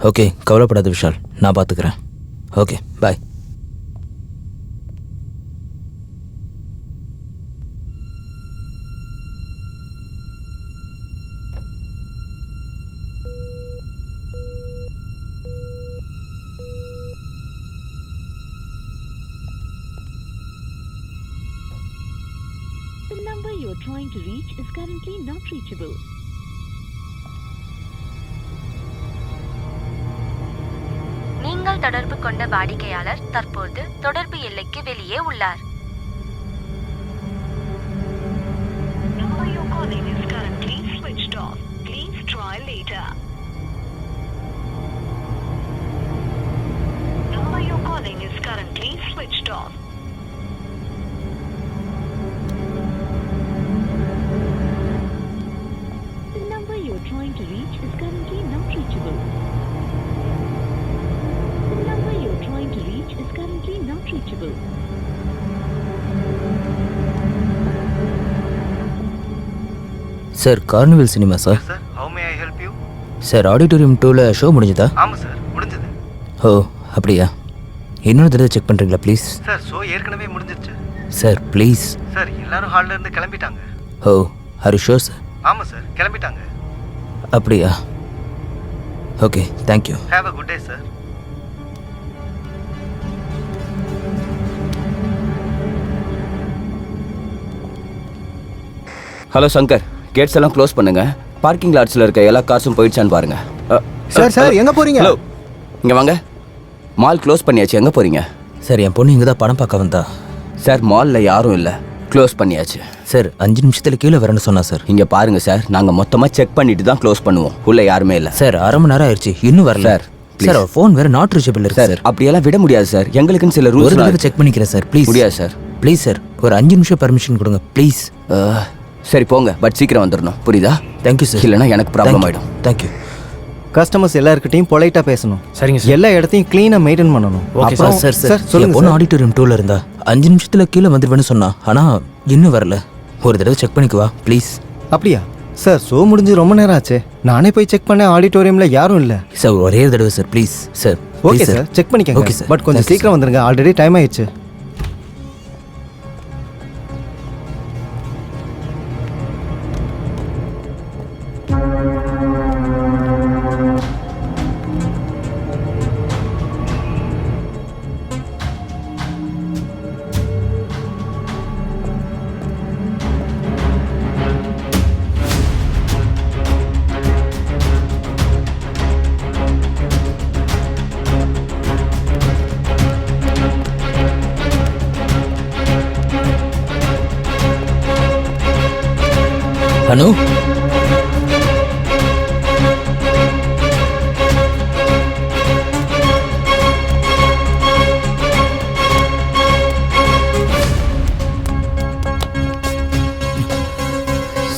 ஓகே, கவலைப்படாத விஷால், நான் பார்த்துக்கிறேன். Okay bye. The number you are trying to reach is currently not reachable. நீங்கள் தொடர்பு கொண்ட வாடிக்கையாளர் தற்போது தொடர்பு எல்லைக்கு வெளியே உள்ளார். Number you're calling is currently switched off. Please try later. Number you're calling is currently switched off. The number you're trying to reach is currently not reachable. The number you're trying to reach is currently not reachable. Sir, carnival cinema sir. Sir, how may I help you? Sir, auditorium 2ல show முடிஞ்சதா? ஆமாம் sir, முடிஞ்சது. ஓ அப்படியா? இன்னொரு தடவை check பண்ணுறீங்களா please? Sir, show ஏற்கனவே முடிஞ்சிருச்சு. Sir please. சார், எல்லாரும் ஹாலில் இருந்து கிளம்பிட்டாங்க. Oh are you sure sir? ஆமாம் சார், கிளம்பிட்டாங்க. அப்படியா? Okay, thank you. Have a good day sir. Hello Shankar, gates எல்லாம் க்ளோஸ் பண்ணுங்க. பார்க்கிங் லாட்ஸில் இருக்க எல்லா காசும் போயிடுச்சான்னு பாருங்க. சார் எங்கே போகிறீங்க? ஹலோ, இங்கே வாங்க. மால் க்ளோஸ் பண்ணியாச்சு, எங்கே போகிறீங்க? சார், என் பொண்ணு இங்கே தான் படம் பார்க்க வந்தா. சார், மாலில் யாரும் இல்லை, க்ளோஸ் பண்ணியாச்சு. சார், 5 நிமிஷத்தில் கீழே வரேன்னு சொன்னா சார். இங்கே பாருங்க சார், நாங்கள் மொத்தமாக செக் பண்ணிட்டு தான் க்ளோஸ் பண்ணுவோம். உள்ள யாருமே இல்லை சார். 1/2 மணி நேரம் ஆயிடுச்சு, இன்னும் வரல சார். சார், அவர் ஃபோன் வேறு நாட் ரீச்சபிள் இருக்கு சார். அப்படியெல்லாம் விட முடியாது சார், எங்களுக்குன்னு சில ஒரு ரூல்ஸ். தடவை செக் பண்ணிக்கிறேன் சார், ப்ளீஸ். முடியாது சார். ப்ளீஸ் சார், ஒரு 5 நிமிஷம் பர்மிஷன் கொடுங்க ப்ளீஸ். சரி போங்க, பட் சீக்கிரம் வந்துடணும், புரியுதா? Thank you sir. இல்லைனா எனக்கு ப்ராப்ளம் ஆகிடும். தேங்க்யூ. கஸ்டமர்ஸ் எல்லாருக்கிட்டையும் பொலைட்டாக பேசணும். சரிங்க சார். எல்லா இடத்தையும் க்ளீனாக மெயின்டைன் பண்ணணும். Okay sir. சார் சார், சொல்லுங்க என் பொண்ணு சார். ஆடிட்டோரியம் 2ல இருந்தா 5 நிமிஷத்தில் கீழே வந்துடுவேன்னு சொன்னா, ஆனால் இன்னும் வரல. ஒரு தடவை செக் பண்ணிக்குவா ப்ளீஸ். அப்படியா சார்? ஷோ முடிஞ்சு ரொம்ப நேரம் ஆச்சு. நானே போய் செக் பண்ணேன், ஆடிட்டோரியமில் யாரும் இல்லை. சார், ஒரே தடவை sir please. Sir okay sir check பண்ணிக்கங்க. Okay sir. பட் கொஞ்சம் சீக்கிரம் வந்துருங்க, ஆல்ரெடி டைம் ஆயிடுச்சு. அனு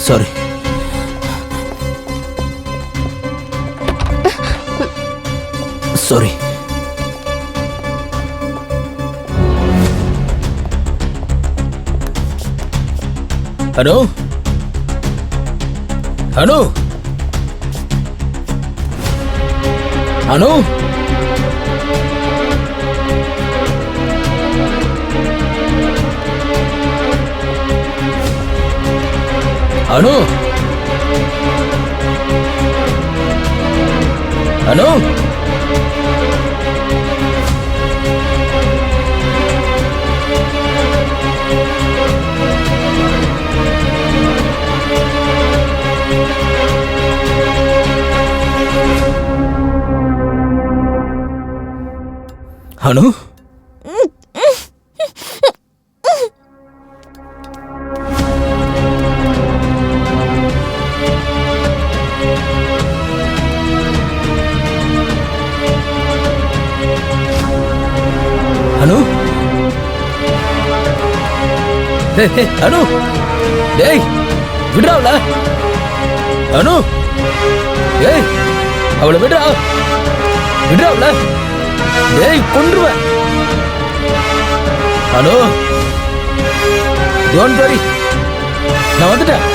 சாரி. சாரி. அனு அனு அனு அனு அனு அனு அனு அனு டேய் விடுறாவல அனு டேய் அவளை விடுறாவல டேய் கொன்றுவேன். அனு டோன்ட் வரி, நான் வந்துட்டேன்.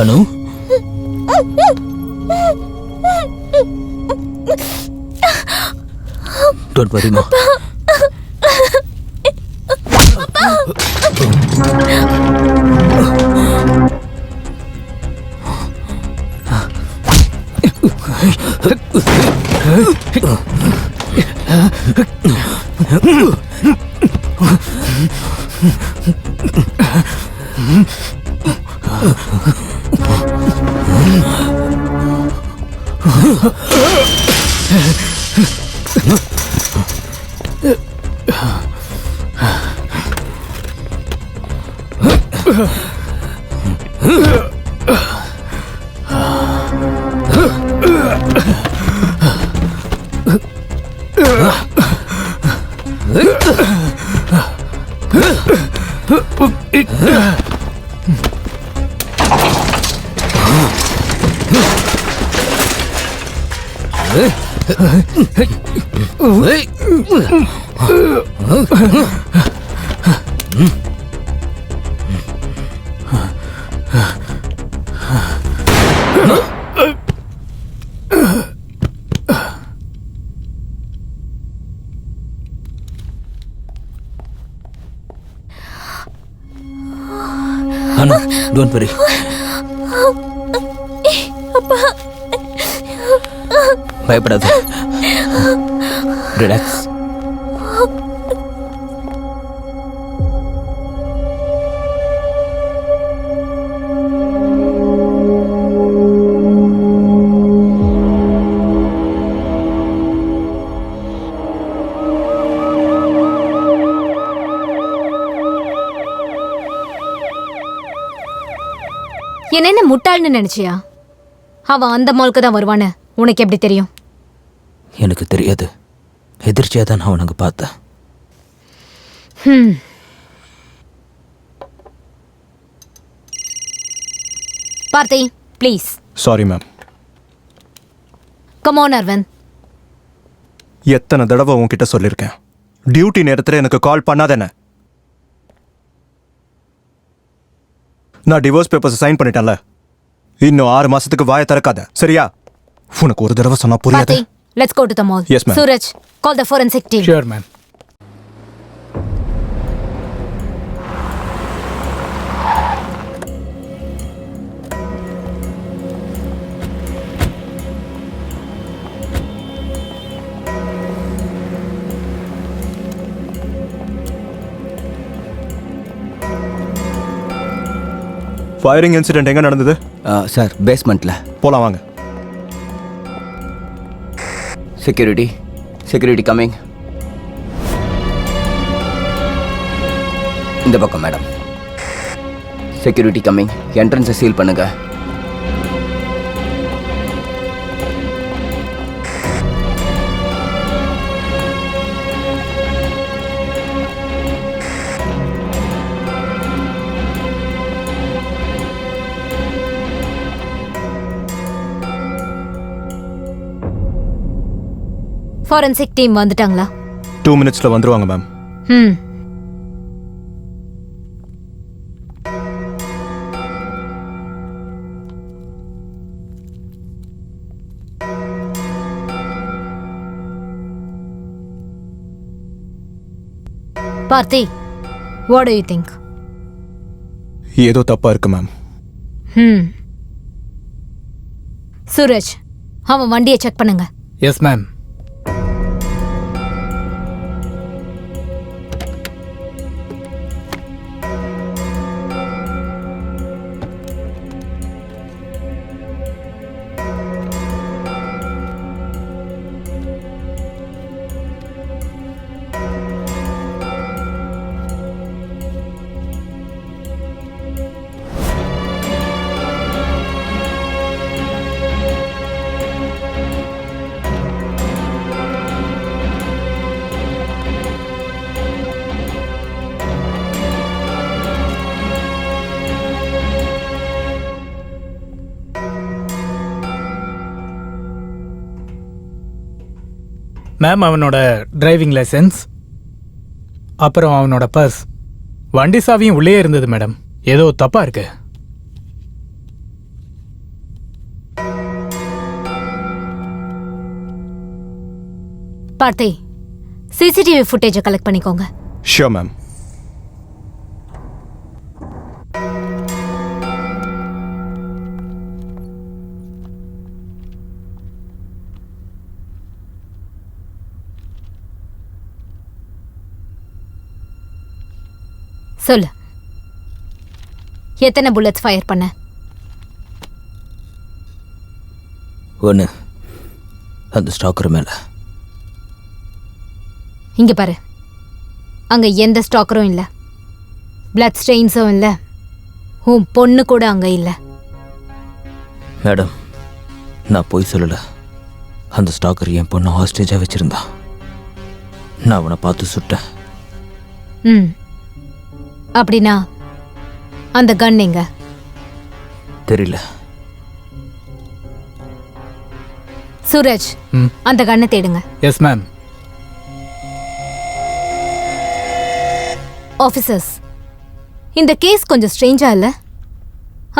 அனு டோன்ட் வரிமா. Anu don't worry. பயப்படாத. ரிலாக்ஸ். என்ன முட்டாள்னு நினைச்சியா? அவன் அந்த மாலுக்கு தான் வருவான்னு உனக்கு எப்படி தெரியும்? எனக்கு தெரியாது. எதிர்ச்சியாக தான் நான் உனக்கு பார்த்தேன். Parthi please. Sorry ma'am. Come on Arvind. எத்தனை தடவை உன்கிட்ட சொல்லியிருக்கேன், டியூட்டி நேரத்தில் எனக்கு கால் பண்ணாதேன. நான் டிவோர்ஸ் பேப்பர்ஸ் சைன் பண்ணிட்டேன்ல, இன்னும் 6 மாசத்துக்கு வாயை திறக்காத, சரியா? உனக்கு ஒரு தடவை சொன்னா புரியாது. Let's go to the mall. Yes, ma'am. Suraj, call the forensic team. Sure, ma'am. Firing incident எங்க நடந்தது? சார் பேஸ்மெண்ட்ல. போலாம் வாங்க. Security coming. இந்த பக்கம் மேடம். Security coming. என்ட்ரன்ஸை சீல் பண்ணுங்க. ஃபாரன்சிக் டீம் வந்துட்டாங்களா? 2 மினிட்ஸ்ல வந்துருவாங்க ma'am. Parthi, what do you think? ஏதோ தப்பா இருக்கு மேம். சூரஜ், அவன் வண்டியை செக் பண்ணுங்க. Yes ma'am. மேம், அவனோட டிரைவிங் லைசன்ஸ், அப்புறம் அவனோட பர்ஸ், வண்டி சாவியும் உள்ளே இருந்தது மேடம். ஏதோ தப்பா இருக்கு. பார்த்தே சிசிடிவி ஃபுட்டேஜை கலெக்ட் பண்ணிக்கோங்க. Sure ma'am. சொல்லு, எத்தனை புல்லட்ஸ் ஃபயர் பண்ண? ஒன்று அந்த ஸ்டாக்கர் மேலே. இங்க பாரு, அங்க எந்த ஸ்டாக்கரும் இல்லை, பிளட் ஸ்டெயின்ஸும் இல்லை, உன் பொண்ணு கூட அங்க இல்லை. மேடம், நான் போய் சொல்லலை. அந்த ஸ்டாக்கர் என் பொண்ணை ஹாஸ்டேஜாக வச்சுருந்தான். நான் அவனை பார்த்து சுட்டேன். ம், அப்படின்னா அந்த கன் எங்க? தெரியல. சூரஜ், அந்த கண்ணை தேடுங்க. Yes ma'am. ஆஃபீஸர்ஸ், இந்த கேஸ் கொஞ்சம் ஸ்ட்ரேஞ்சா இல்ல?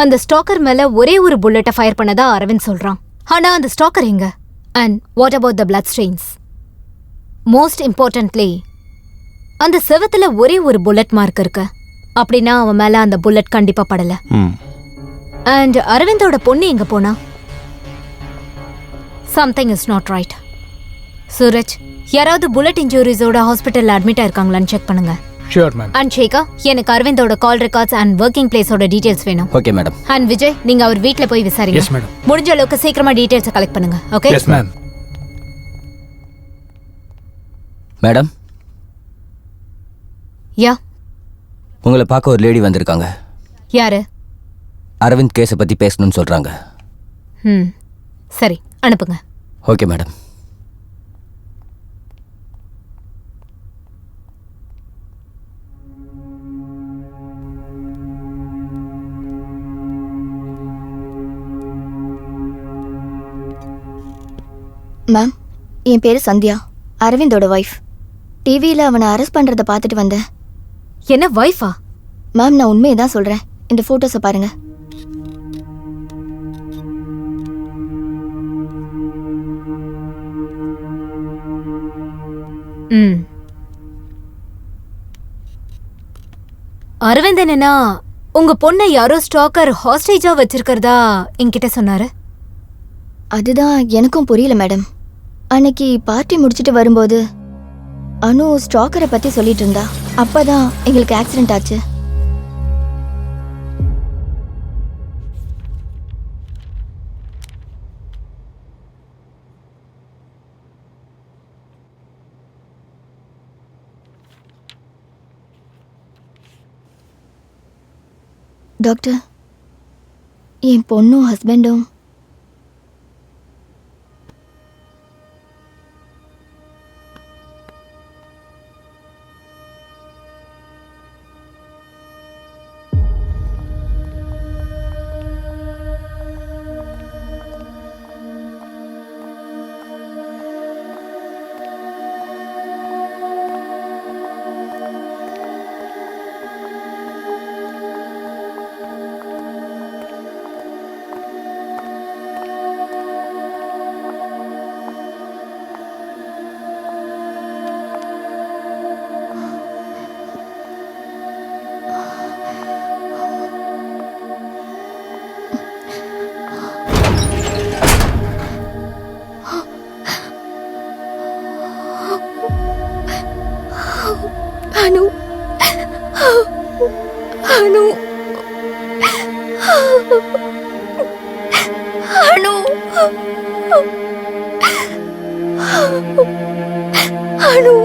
அந்த ஸ்டாக்கர் மேல ஒரே ஒரு புல்லட்டை ஃபயர் பண்ணதா அரவிந்த் சொல்றான். ஆனா அந்த ஸ்டாக்கர் எங்க? And what about the blood strains? Most importantly, அந்த செவத்துல ஒரே ஒரு புல்லட் மார்க் இருக்கு. அப்படின்னா அவன் மேல அந்த புல்லட் கண்டிப்பா படல. அண்ட் அரவிந்தோட பொண்ணு எங்க போனா? Something is not right. Suraj, யாராவது புல்லட் இன்ஜூரிஸோட ஹாஸ்பிட்டல்ல அட்மிட் ஆயிருக்காங்களான்னு செக் பண்ணுங்க. Sure ma'am. அண்ட் ஷேகா, எனக்கு அரவிந்தோட கால் ரெக்கார்ட்ஸ் அண்ட் ஒர்க்கிங் பிளேஸோட டீடைல்ஸ் வேணும். Okay madam. அண்ட் விஜய், நீங்க அவர் வீட்ல போய் விசாரிங்க. Yes madam. முடிஞ்ச அளவுக்கு சீக்கிரமா டீடைல்ஸ் கலெக்ட் பண்ணுங்க. Okay? Yes ma'am. Madam, yeah, உங்களை பார்க்க ஒரு லேடி வந்திருக்காங்க. யாரு? அரவிந்த் கேஸை பற்றி பேசணும்னு சொல்கிறாங்க. ம், சரி, அனுப்புங்க. Okay madam. மேம், என் பேரு சந்தியா, அரவிந்தோட ஒய்ஃப். டிவியில் அவனை அரெஸ்ட் பண்ணுறதை பார்த்துட்டு வந்தேன். என்ன வைஃபா? மேம், நான் உண்மையை தான் சொல்கிறேன். இந்த ஃபோட்டோஸை பாருங்க. ம், அரவிந்த் என்னன்னா உங்க பொண்ணை யாரோ ஸ்டாக்கர் ஹாஸ்டேஜா வச்சிருக்கிறதா என்கிட்ட சொன்னாரு. அதுதான் எனக்கும் புரியல மேடம். அன்னைக்கு பார்ட்டி முடிச்சுட்டு வரும்போது அனு ஸ்டாக்கரை பற்றி சொல்லிட்டு இருந்தா. அப்பதான் எங்களுக்கு ஆக்சிடென்ட் ஆச்சு. டாக்டர், என் பொண்ணும் ஹஸ்பண்டும் அனு அனு அனு அனு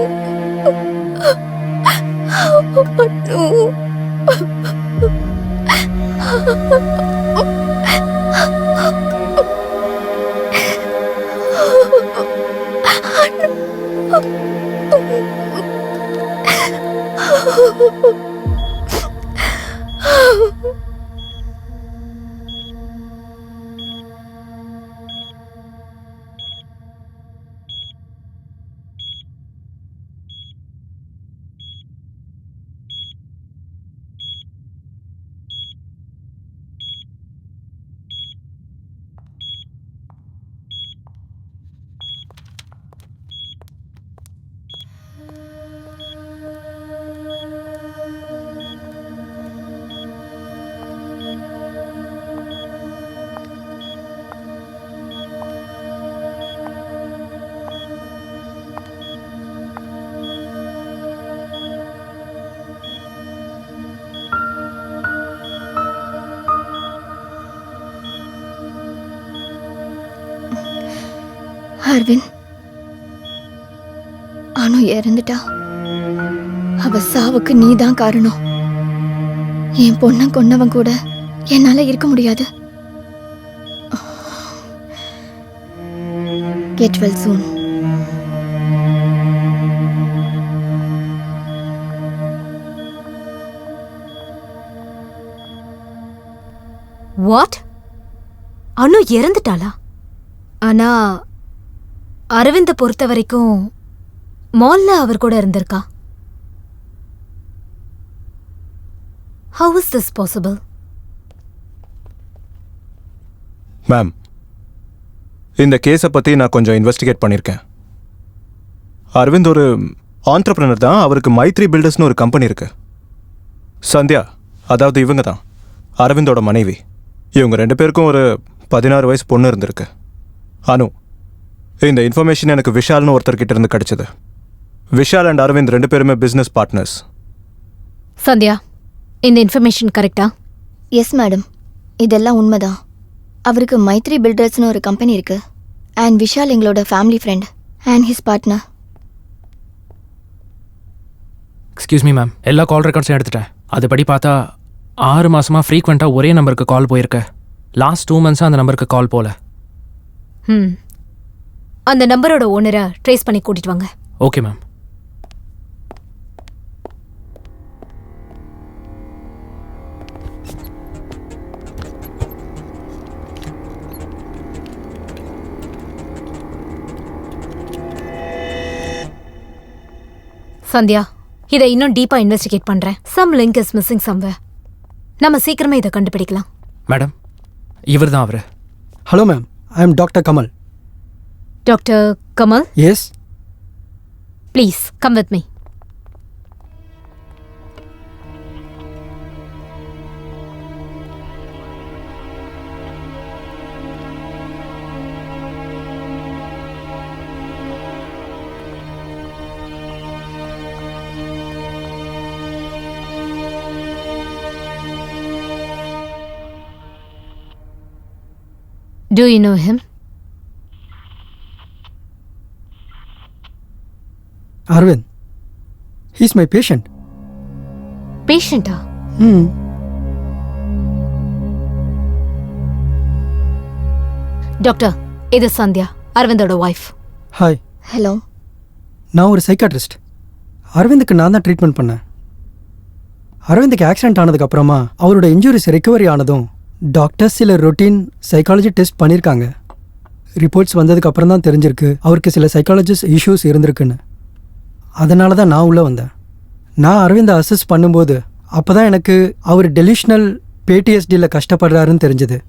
அரவிந்த், அனு இறந்துட்டா. அவ சாவுக்கு நீதான் காரணம். என் பொண்ணை கொன்னவன் கூட என்னால இருக்க முடியாது. Get well soon. வாட்? அனு இறந்துட்டாளா? ஆனா அரவிந்த பொறுத்த வரைக்கும் மால்ல அவர் கூட இருந்திருக்கா. How is this possible? Ma'am, இந்த கேஸை பற்றி நான் கொஞ்சம் இன்வெஸ்டிகேட் பண்ணியிருக்கேன். அரவிந்த் ஒரு ஆண்டர்பிரினர் தான். அவருக்கு மைத்ரி பில்டர்ஸ்னு ஒரு கம்பெனி இருக்கு. சந்தியா, அதாவது இவங்க தான் அரவிந்தோட மனைவி. இவங்க 2 பேருக்கும் ஒரு 16 வயசு பொண்ணு இருந்திருக்கு. அனு. இந்த இன்ஃபர்மேஷன் எனக்கு விஷால்னு ஒருத்தர்கிட்ட இருந்து கிடைச்சது. விஷால் அண்ட் அரவிந்த் 2 பேருமே பிஸ்னஸ் பார்ட்னர்ஸ். சந்தியா, இந்த இன்ஃபர்மேஷன் கரெக்டா? எஸ் மேடம், இதெல்லாம் உண்மைதான். அவருக்கு மைத்ரி பில்டர்ஸ்னு ஒரு கம்பெனி இருக்கு. அண்ட் விஷால் எங்களோட family friend and his partner. Excuse me ma'am, எல்லா கால் ரெக்கார்ட்ஸும் எடுத்துட்டேன். அதுபடி பார்த்தா 6 மாசமாக ஃப்ரீக்வெண்ட்டாக ஒரே நம்பருக்கு கால் போயிருக்கு. லாஸ்ட் 2 months அந்த நம்பருக்கு கால் போல. அந்த நம்பரோட ஓனரை ட்ரேஸ் பண்ணி கூட்டிட்டு வாங்க. Okay ma'am. சந்தியா, இதை இன்னும் டீப்பா இன்வெஸ்டிகேட் பண்றேன். Some link is missing somewhere. நம்ம சீக்கிரமே இதை கண்டுபிடிக்கலாம். மேடம், இவர் தான் அவரு. Hello ma'am, I am doctor Kamal. Doctor Kamal? Yes. Please come with me. Do you know him? Arvind. He's my patient. Patient-ஆ? டாக்டர், இது சந்தியா, அரவிந்தோட ஒய்ஃப். ஹாய். ஹலோ. நான் ஒரு சைக்காட்ரிஸ்ட். அரவிந்துக்கு நான் தான் ட்ரீட்மெண்ட் பண்ணேன். அரவிந்துக்கு ஆக்சிடென்ட் ஆனதுக்கு அப்புறமா அவரோட இன்ஜுரிஸ் ரெக்கவரி ஆனதும் டாக்டர்ஸ் சில ரொட்டீன் சைக்காலஜி டெஸ்ட் பண்ணியிருக்காங்க. ரிப்போர்ட்ஸ் வந்ததுக்கு அப்புறம் தான் தெரிஞ்சிருக்கு அவருக்கு சில சைக்காலஜிஸ்ட் இஷ்யூஸ் இருந்திருக்குன்னு. அதனால தான் நான் உள்ளே வந்தேன். நான் அரவிந்தை அசஸ் பண்ணும்போது அப்போ தான் எனக்கு அவர் டெலிஷனல் PTSDயில் கஷ்டப்படுறாருன்னு தெரிஞ்சது.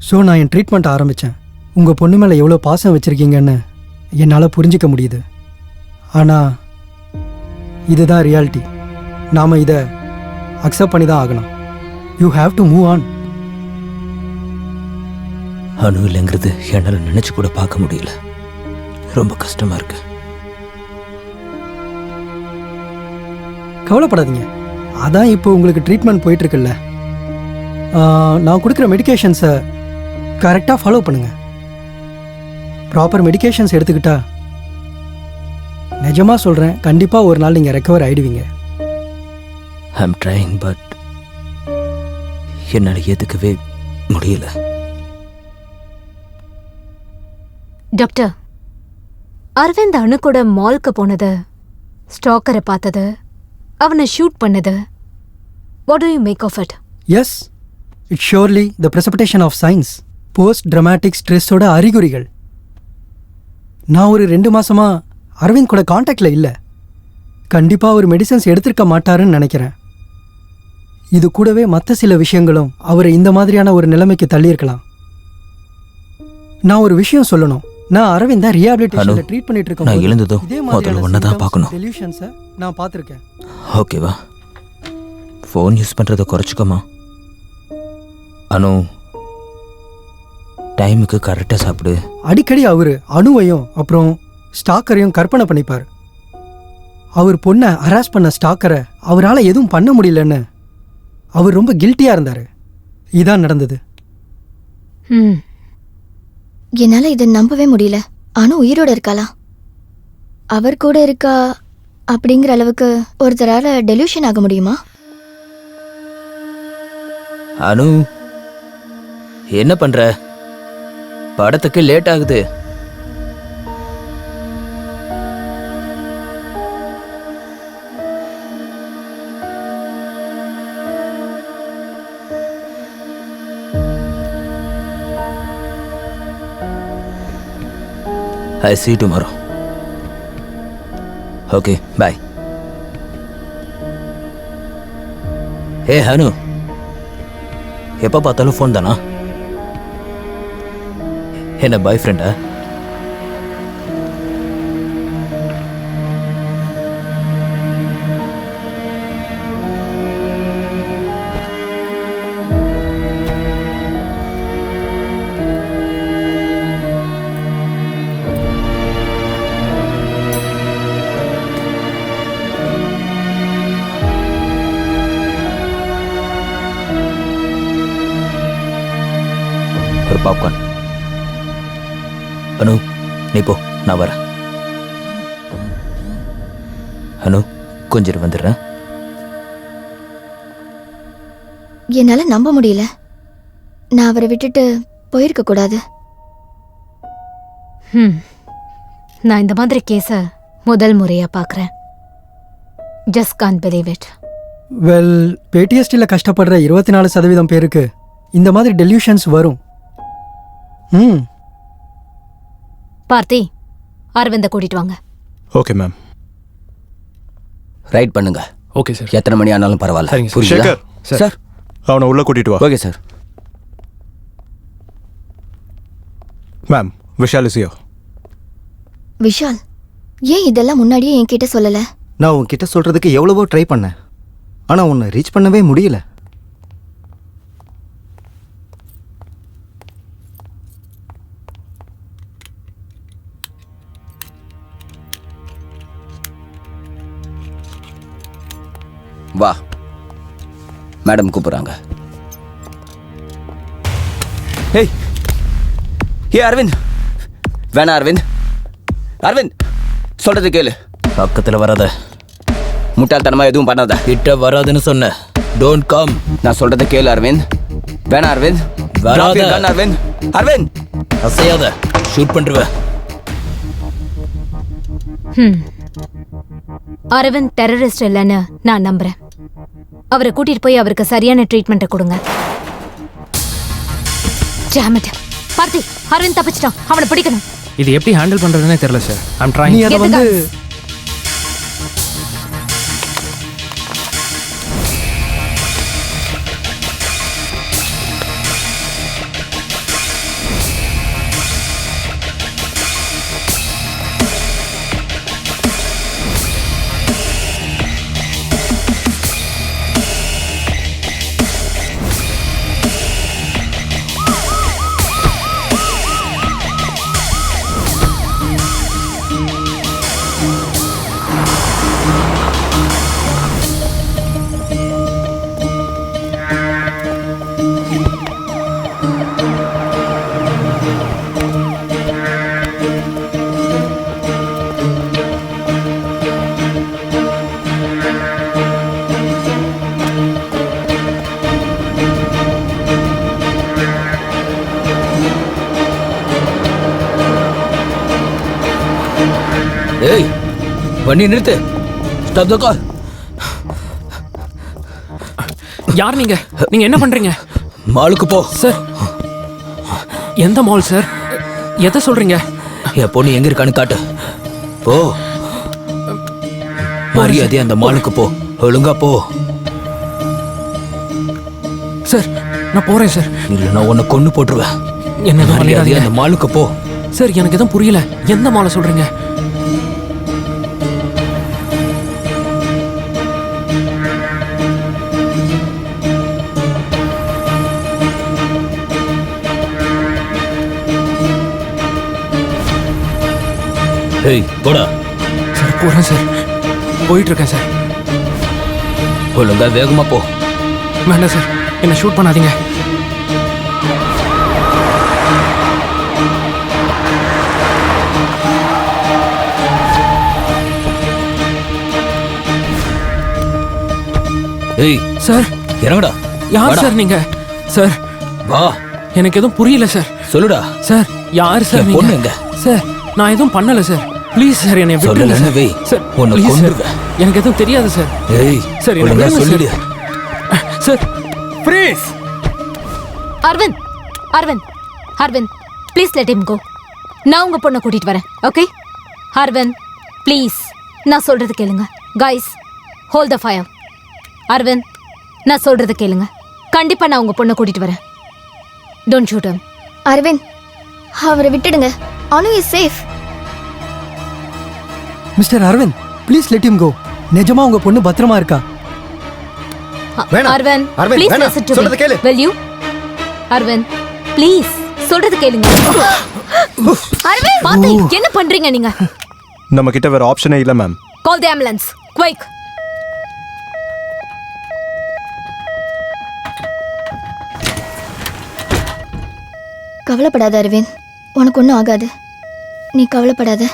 ஸோ நான் என் ட்ரீட்மெண்ட் ஆரம்பித்தேன். உங்கள் பொண்ணு மேலே எவ்வளோ பாசம் வச்சுருக்கீங்கன்னு என்னால் புரிஞ்சிக்க முடியுது. ஆனால் இதுதான் ரியாலிட்டி. நாம் இதை அக்செப்ட் பண்ணி தான் ஆகணும். You have to move on. அணு இல்லைங்கிறது என்னால் நினச்சி கூட பார்க்க முடியல. ரொம்ப கஷ்டமாக இருக்கு. கவலைப்படாதீங்க, அதான் இப்போ உங்களுக்கு ட்ரீட்மெண்ட் போயிட்டுருக்குல்ல. நான் கொடுக்குற மெடிக்கேஷன்ஸை கரெக்டாக ஃபாலோ பண்ணுங்கள். ப்ராப்பர் மெடிக்கேஷன்ஸ் எடுத்துக்கிட்டா நிஜமாக சொல்கிறேன், கண்டிப்பாக ஒரு நாள் நீங்கள் ரெக்கவர் ஆகிடுவீங்க. ஐம் ட்ரைங், பட் என்னால் ஏற்றுக்கவே முடியல. டாக்டர், அரவிந்த் அணு கூட மால்க்கு போனது, ஸ்டாக்கரை பார்த்தது, அவனை ஷூட் பண்ணது, what do you make of it? Yes, it's surely the precipitation of science. Post traumatic ஸ்ட்ரெஸ்ஸோட அறிகுறிகள். நான் ஒரு 2 மாசமா அரவிந்த் கூட காண்டாக்டில் இல்லை. கண்டிப்பாக ஒரு மெடிசன்ஸ் எடுத்திருக்க மாட்டாருன்னு நினைக்கிறேன். இது கூடவே மற்ற சில விஷயங்களும் அவரை இந்த மாதிரியான ஒரு நிலைமைக்கு தள்ளியிருக்கலாம். நான் ஒரு விஷயம் சொல்லணும். நான் அரவிந்த் தான் ரீஹாபிலிட்டேஷன்ல ட்ரீட் பண்ணிட்டு இருக்கேன். நான் எழுந்ததோ முதல்ல ஒன்றை தான் பார்க்கணும். டெலியூஷன்ஸை நான் பார்த்துருக்கேன். ஓகேவா? ஃபோன் யூஸ் பண்ணுறதை குறைச்சிக்கோமா. அனு, டைமுக்கு கரெக்டாக சாப்பிடு. அடிக்கடி அவர் அணுவையும் அப்புறம் ஸ்டாக்கரையும் கற்பனை பண்ணிப்பார். அவர் பொண்ணை ஹராஸ் பண்ண ஸ்டாக்கரை அவரால் எதுவும் பண்ண முடியலன்னு அவர் ரொம்ப கில்ட்டியாக இருந்தார். இதான் நடந்தது. என்னால் இதை நம்பவே முடியல. அனு உயிரோட இருக்காளா? அவர் கூட இருக்கா அப்படிங்கிற அளவுக்கு ஒருத்தரால டெலியூஷன் ஆக முடியுமா? அனு என்ன பண்ற? படத்துக்கு லேட் ஆகுது. I see you tomorrow. Okay, bye. Hey, Hanu. எப்போ பார்த்தாலும் ஃபோன் தானா? என்ன பாய் ஃப்ரெண்டா? ஒரு பாப்கார்ன். அனு நீ போ, நான் வரேன். அனு கொஞ்சம் வந்துடுறேன். என்னால நம்ப முடியல. நான் அவரை விட்டுட்டு போயிருக்க கூடாது. நான் இந்த மாதிரி கேஸை முதல் முறையா பார்க்குறேன். Just can't believe it. Well, பேடிஎஸ்டியில் கஷ்டப்படுற 24% பேருக்கு இந்த மாதிரி டெலியூஷன்ஸ் வரும். பார்த்தி, அரவிந்த கூட்டிட்டு வாங்க. Okay ma'am. ரைட் பண்ணுங்க. Okay sir. எத்தனை மணி ஆனாலும் பரவாயில்ல. சரிங்க புரியுதா? சேகர் சார் அவனை உள்ள கூட்டிட்டு வா. Okay sir. Ma'am, Vishal is here. Vishal, ஏன் இதெல்லாம் முன்னாடியே என்கிட்ட சொல்லல? நான் உன்கிட்ட சொல்றதுக்கு எவ்வளவோ ட்ரை பண்ணேன், ஆனா உன்னை ரீச் பண்ணவே முடியல. வா, மேடம் கூப்பிடுறாங்க. ஏய் ஏ அரவிந்த், வேணா அரவிந்த். அரவிந்த் சொல்றது கேளு. பக்கத்தில் வராத. முட்டாள்தனமா எதுவும் பண்ணாத. கிட்ட வராதுன்னு சொன்ன. Don't come. நான் சொல்றத கேளு அரவிந்த். வேணா அரவிந்த். வராத. அரவிந்த். அரவிந்த் அசையாத. ஷூட் பண்ணுவேன். அரவிந்த் டெரரிஸ்ட் இல்லைன்னு நான் நம்புறேன். அவரை கூட்டிட்டு போய் அவருக்கு சரியான ட்ரீட்மெண்ட்டை கொடுங்க. ஜாமிட். பார்த்தி, அரவிந்த் தப்பிச்சிட்டான். அவனை பிடிக்கணும். இது எப்படி ஹேண்டில் பண்றதுன்னே தெரியல சார். ஐம் நீ ட்ரைங். அதை வந்து ஏய், வண்டி நிறுத்து. Stop the car. யார் நீங்க? நீங்க என்ன பண்றீங்க? மாலுக்கு போ. சார், எந்த மால் சார்? எதை சொல்றீங்க? என் பொண்ணு எங்க இருக்கான்னு காட்டு. போ. மரியாதை அந்த மாலுக்கு போ. ஒழுங்கா போ. சார், நான் போறேன் சார். இல்ல நான் உன்னை கொண்டு போட்டுருவேன். என்ன மரியாதை அந்த மாலுக்கு போ. சார், எனக்கு எதுவும் புரியல. எந்த மாலை சொல்றீங்க? ஏய், போடா. சார், போறேன் சார். போயிட்டு இருக்கேன் சார். ஒழுங்கா வேகமா போ. வேண்டாம் சார், என்ன ஷூட் பண்ணாதீங்க. ஏய் சார் இறங்கடா. யார் வாடா. சார் நீங்க? சார் வா. எனக்கு எதுவும் புரியல சார். சொல்லுடா. சார் யார் சார் என் நீங்க? பொண்ணு எங்க? சார் நான் எதுவும் பண்ணல சார். ப்ளீஸ் சார் என்னை விட்டுருங்க சொல்லலன்னு சார். வை. சார் உன்னை please சார். கொன்றுவேன். எனக்கு எதுவும் தெரியாது சார். ஏய் சார் என்ன ஒழுங்கா விடுங்க சொல்லிடு. Sir. Sir please. Aravind Aravind Aravind please let him go. நான் உங்க பொண்ணை கூட்டிட்டு வரேன். ஓகே அரவிந்த் ப்ளீஸ் நான் சொல்றது கேளுங்க. Guys hold the fire. Aravind நான் சொல்றது கேளுங்க. கண்டிப்பா நான் உங்க பொண்ணை கூட்டிட்டு வரேன். Don't shoot him. அரவிந்த் அவரை விட்டுடுங்க. Anu is safe. Mister Arvind please let him go. நிஜமா உங்க பொண்ணு பத்திரமா இருக்கா? வேணாம். அரவிந்த் அரவிந்த், ப்ளீஸ் வேணாம். லிசன் டு சொல்றத கேளு. Me. will you? Arvind please சொல்றது கேளுங்க. அரவிந்த் பாத்து என்ன பண்றீங்க நீங்க? நம்ம கிட்ட வேற ஆப்ஷனே இல்லை மேம். கால் தி ஆம்புலன்ஸ் குயிக். கவலைப்படாத அரவிந்த், உனக்கு ஒன்றும் ஆகாது. நீ கவலைப்படாத.